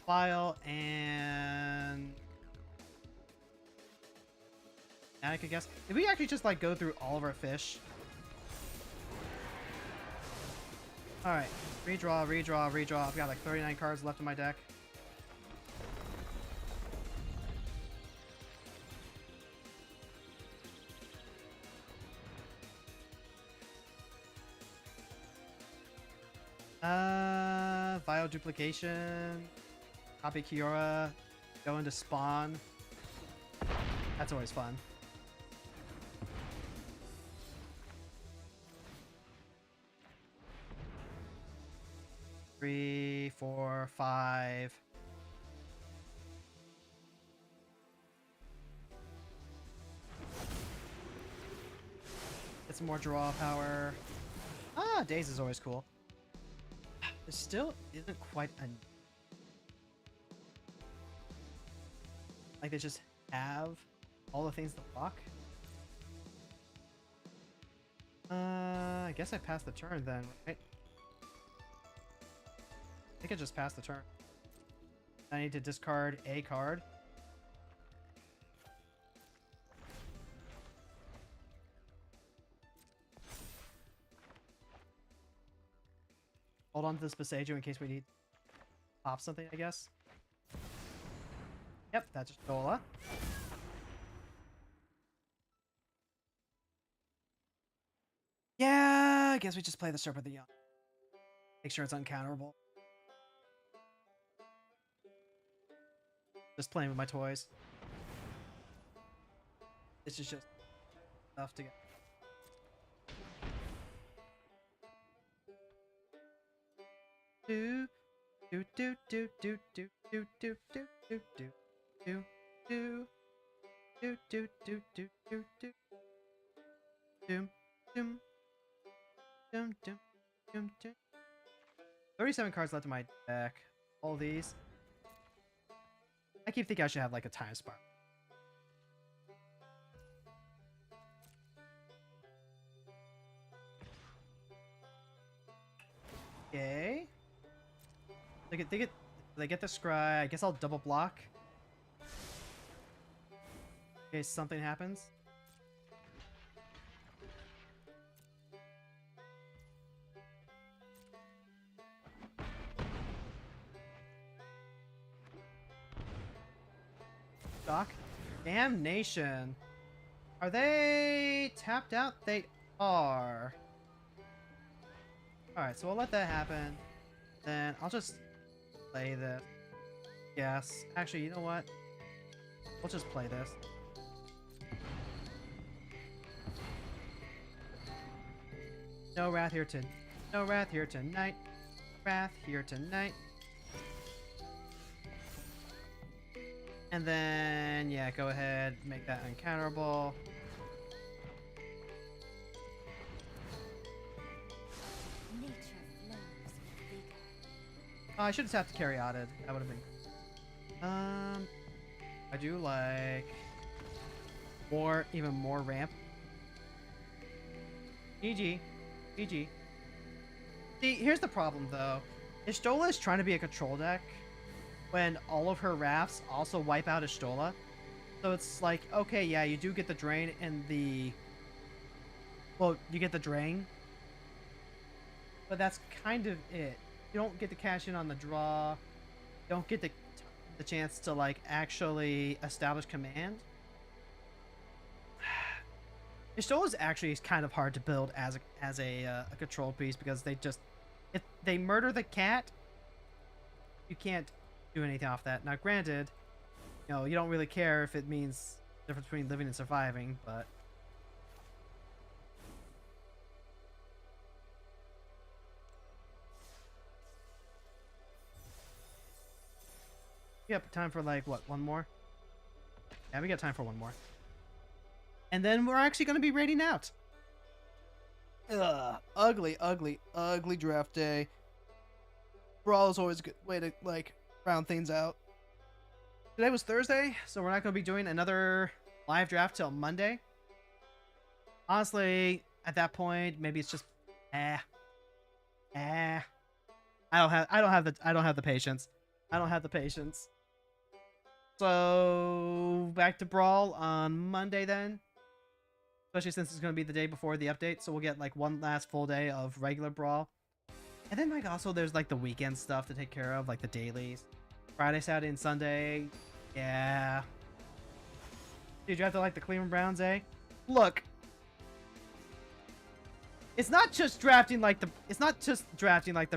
File and I could guess. Did we actually just like go through all of our fish? Alright. Redraw, redraw, redraw. I've got like 39 cards left in my deck. Vile Duplication. Copy Kiora. Go into Spawn. That's always fun. Three, 4, 5. Get some more draw power. Ah, Daze is always cool. There still isn't quite a... Like, they just have all the things to block. I guess I passed the turn then, right? I think I just passed the turn. I need to discard a card. Hold on to this Besagio in case we need to pop something, I guess. Yep, that's Stola. Yeah, I guess we just play the Serpent of the Young. Make sure it's uncounterable. Just playing with my toys. This is just stuff to get. Do do do do do do do do do do do do do do do do do do do dum dum dum dum dum dum. 37 cards left in my deck. All these. I keep thinking I should have like a time spark. Okay. They get the scry. I guess I'll double block. In case something happens. Doc. Damnation. Are they tapped out? They are. Alright, so we'll let that happen. Then I'll just play this. Yes. Actually, you know what? We'll just play this. No wrath here tonight. No wrath here tonight. Wrath here tonight. And then, yeah, go ahead, make that uncounterable. Nature flows with vigor. Oh, I should have tapped Caryatid. That would have been. I do like even more ramp. GG. GG. See, here's the problem though. Ishtola is trying to be a control deck when all of her rafts also wipe out Ishtola. So it's like, okay, yeah, you do get the drain and the... Well, you get the drain. But that's kind of it. You don't get to cash in on the draw. You don't get the chance to, like, actually establish command. Ishtola is actually kind of hard to build as a control piece because they just... If they murder the cat, you can't do anything off that. Now, granted, you know, you don't really care if it means the difference between living and surviving, but... Yep, time for, like, what, one more? Yeah, we got time for one more. And then we're actually going to be raiding out. Ugh, ugly, ugly, ugly draft day. Brawl is always a good way to, like, round things out. Today was Thursday, so we're not going to be doing another live draft till Monday. Honestly, at that point, maybe it's just I don't have the patience. I don't have the patience. So back to Brawl on Monday then. Especially since it's going to be the day before the update, so we'll get like one last full day of regular Brawl. And then like also there's like the weekend stuff to take care of, like the dailies. Friday, Saturday, and Sunday. Yeah. Dude, you have to like the Cleveland Browns, eh? Look. It's not just drafting like the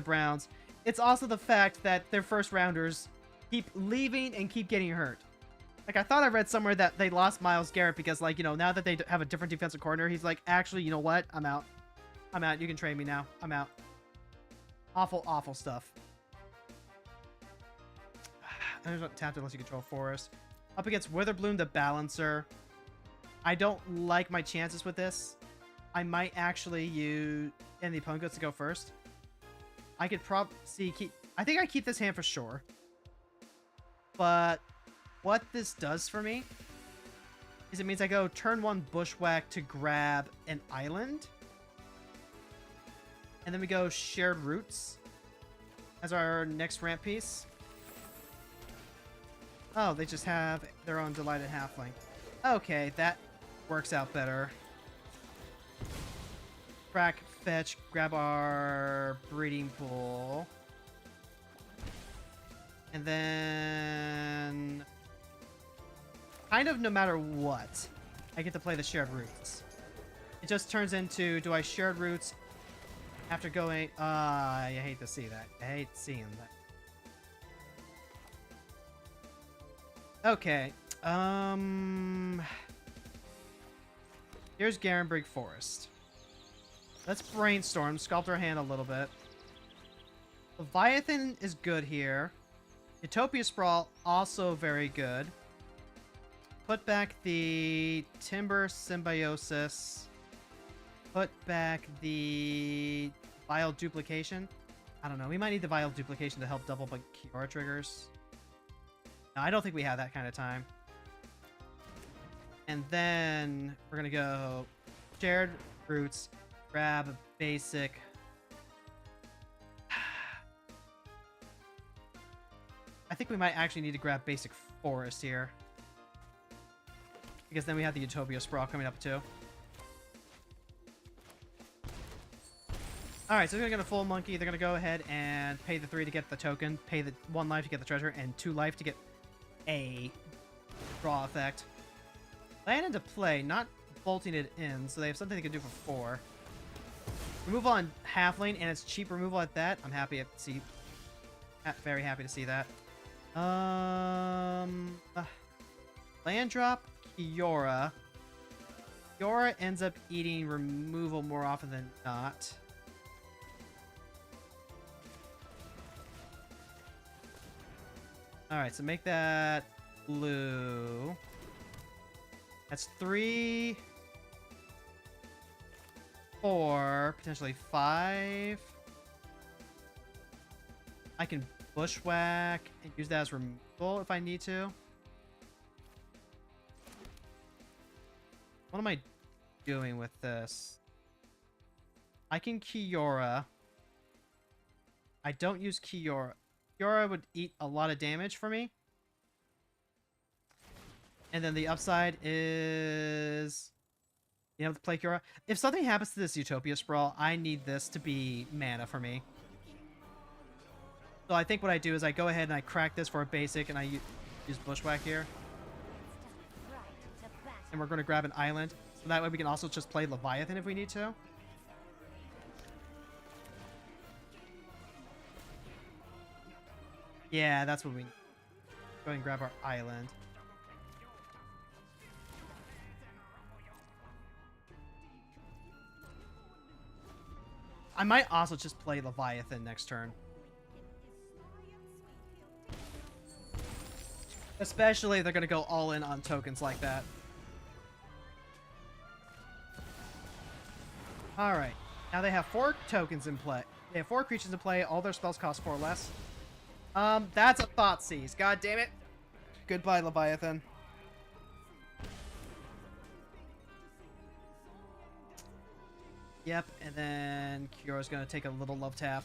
Browns. It's also the fact that their first rounders keep leaving and keep getting hurt. Like, I thought I read somewhere that they lost Myles Garrett because, like, you know, now that they have a different defensive coordinator, he's like, actually, you know what? I'm out. I'm out. You can trade me now. I'm out. Awful, awful stuff. There's not tapped unless you control Forest. Up against Witherbloom the Balancer. I don't like my chances with this. I might actually use and the opponent gets to go first. I could I think I keep this hand for sure. But what this does for me is it means I go turn 1 Bushwhack to grab an island. And then we go Shared Roots as our next ramp piece. Oh, they just have their own Delighted Halfling. Okay, that works out better. Frack fetch, grab our breeding pool. And then... kind of no matter what, I get to play the shared routes. It just turns into, do I shared routes after going... I hate to see that. I hate seeing that. Okay. Here's Garenbrig Forest. Let's brainstorm, sculpt our hand a little bit. Leviathan is good here. Utopia Sprawl, also very good. Put back the Timber Symbiosis. Put back the Vial Duplication. I don't know, we might need the Vial Duplication to help double Kiora triggers. No, I don't think we have that kind of time. And then we're gonna go shared roots, grab a basic. I think we might actually need to grab basic forest here, because then we have the Utopia Sprawl coming up too. Alright, so they're gonna get a full monkey. They're gonna go ahead and pay the 3 to get the token, pay the 1 life to get the treasure, and 2 life to get a draw effect. Land into play, not bolting it in, so they have something they can do for 4. Removal on half lane, and it's cheap removal at that. I'm happy to see. Very happy to see that. Land drop, Kiora. Kiora ends up eating removal more often than not. Alright, so make that blue. That's 3, 4, potentially 5. I can bushwhack and use that as removal if I need to. What am I doing with this? I can Kiora. I don't use Kiora. Kiora would eat a lot of damage for me. And then the upside is... you know, to play Kiora. If something happens to this Utopia Sprawl, I need this to be mana for me. So I think what I do is I go ahead and I crack this for a basic, and I use Bushwhack here. And we're going to grab an island. So that way we can also just play Leviathan if we need to. Yeah, that's what we need. Go ahead and grab our island. I might also just play Leviathan next turn. Especially if they're going to go all in on tokens like that. Alright. Now they have 4 tokens in play. They have 4 creatures in play. All their spells cost 4 less. That's a Thoughtseize. God damn it. Goodbye, Leviathan. Yep, and then Kyora's gonna take a little love tap.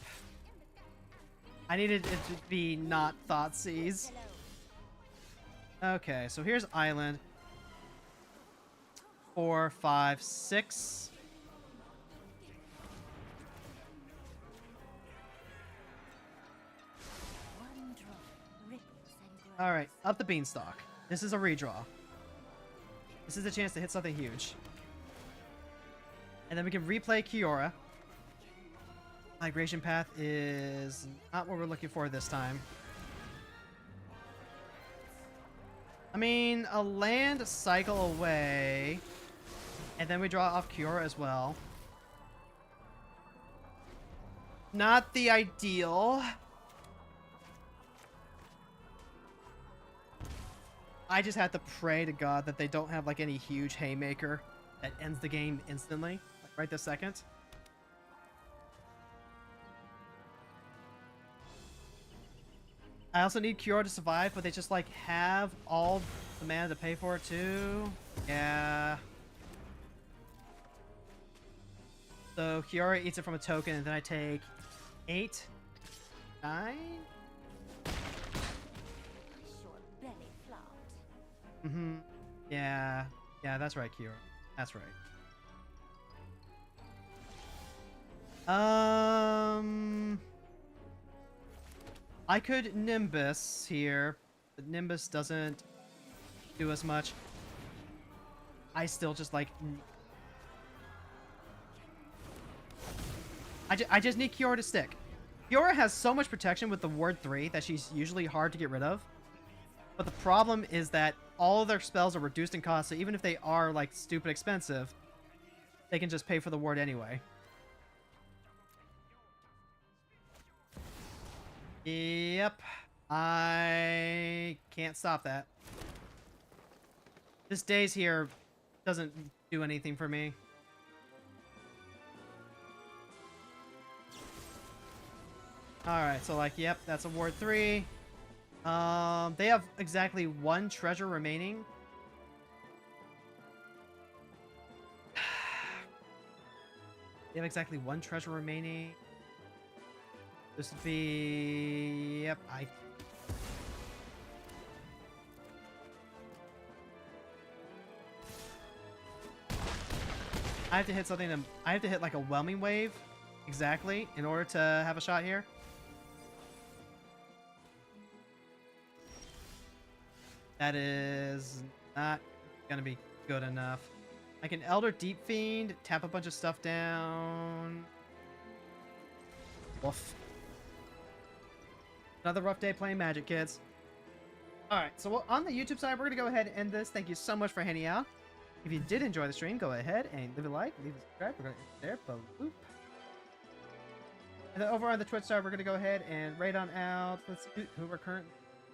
I needed it to be not Thoughtseize. Okay, so here's Island. 4, 5, 6. Alright, up the beanstalk. This is a redraw. This is a chance to hit something huge. And then we can replay Kiora. Migration path is not what we're looking for this time. I mean, a land cycle away. And then we draw off Kiora as well. Not the ideal. I just have to pray to God that they don't have like any huge haymaker that ends the game instantly, like right this second. I also need Kiora to survive, but they just like have all the mana to pay for it too. Yeah. So Kiora eats it from a token, and then I take 8, 9. Mm-hmm. Yeah. Yeah, that's right, Kiora. That's right. I could Nimbus here, but Nimbus doesn't do as much. I still just like... I just need Kiora to stick. Kiora has so much protection with the ward 3 that she's usually hard to get rid of. But the problem is that all of their spells are reduced in cost, so even if they are, like, stupid expensive, they can just pay for the ward anyway. Yep. I can't stop that. This daze here doesn't do anything for me. Alright, so like, yep, that's a ward 3. They have exactly 1 treasure remaining. They have exactly 1 treasure remaining. This would be... Yep, I have to hit something. I have to hit like a whelming wave, exactly, in order to have a shot here. That is not gonna be good enough. I can Elder Deep Fiend, tap a bunch of stuff down. Woof. Another rough day playing Magic, kids. Alright, so on the YouTube side, we're going to go ahead and end this. Thank you so much for hanging out. If you did enjoy the stream, go ahead and leave a like, leave a subscribe. We're going to end there. Boop. And then over on the Twitch side, we're going to go ahead and raid on out. Let's see who we're currently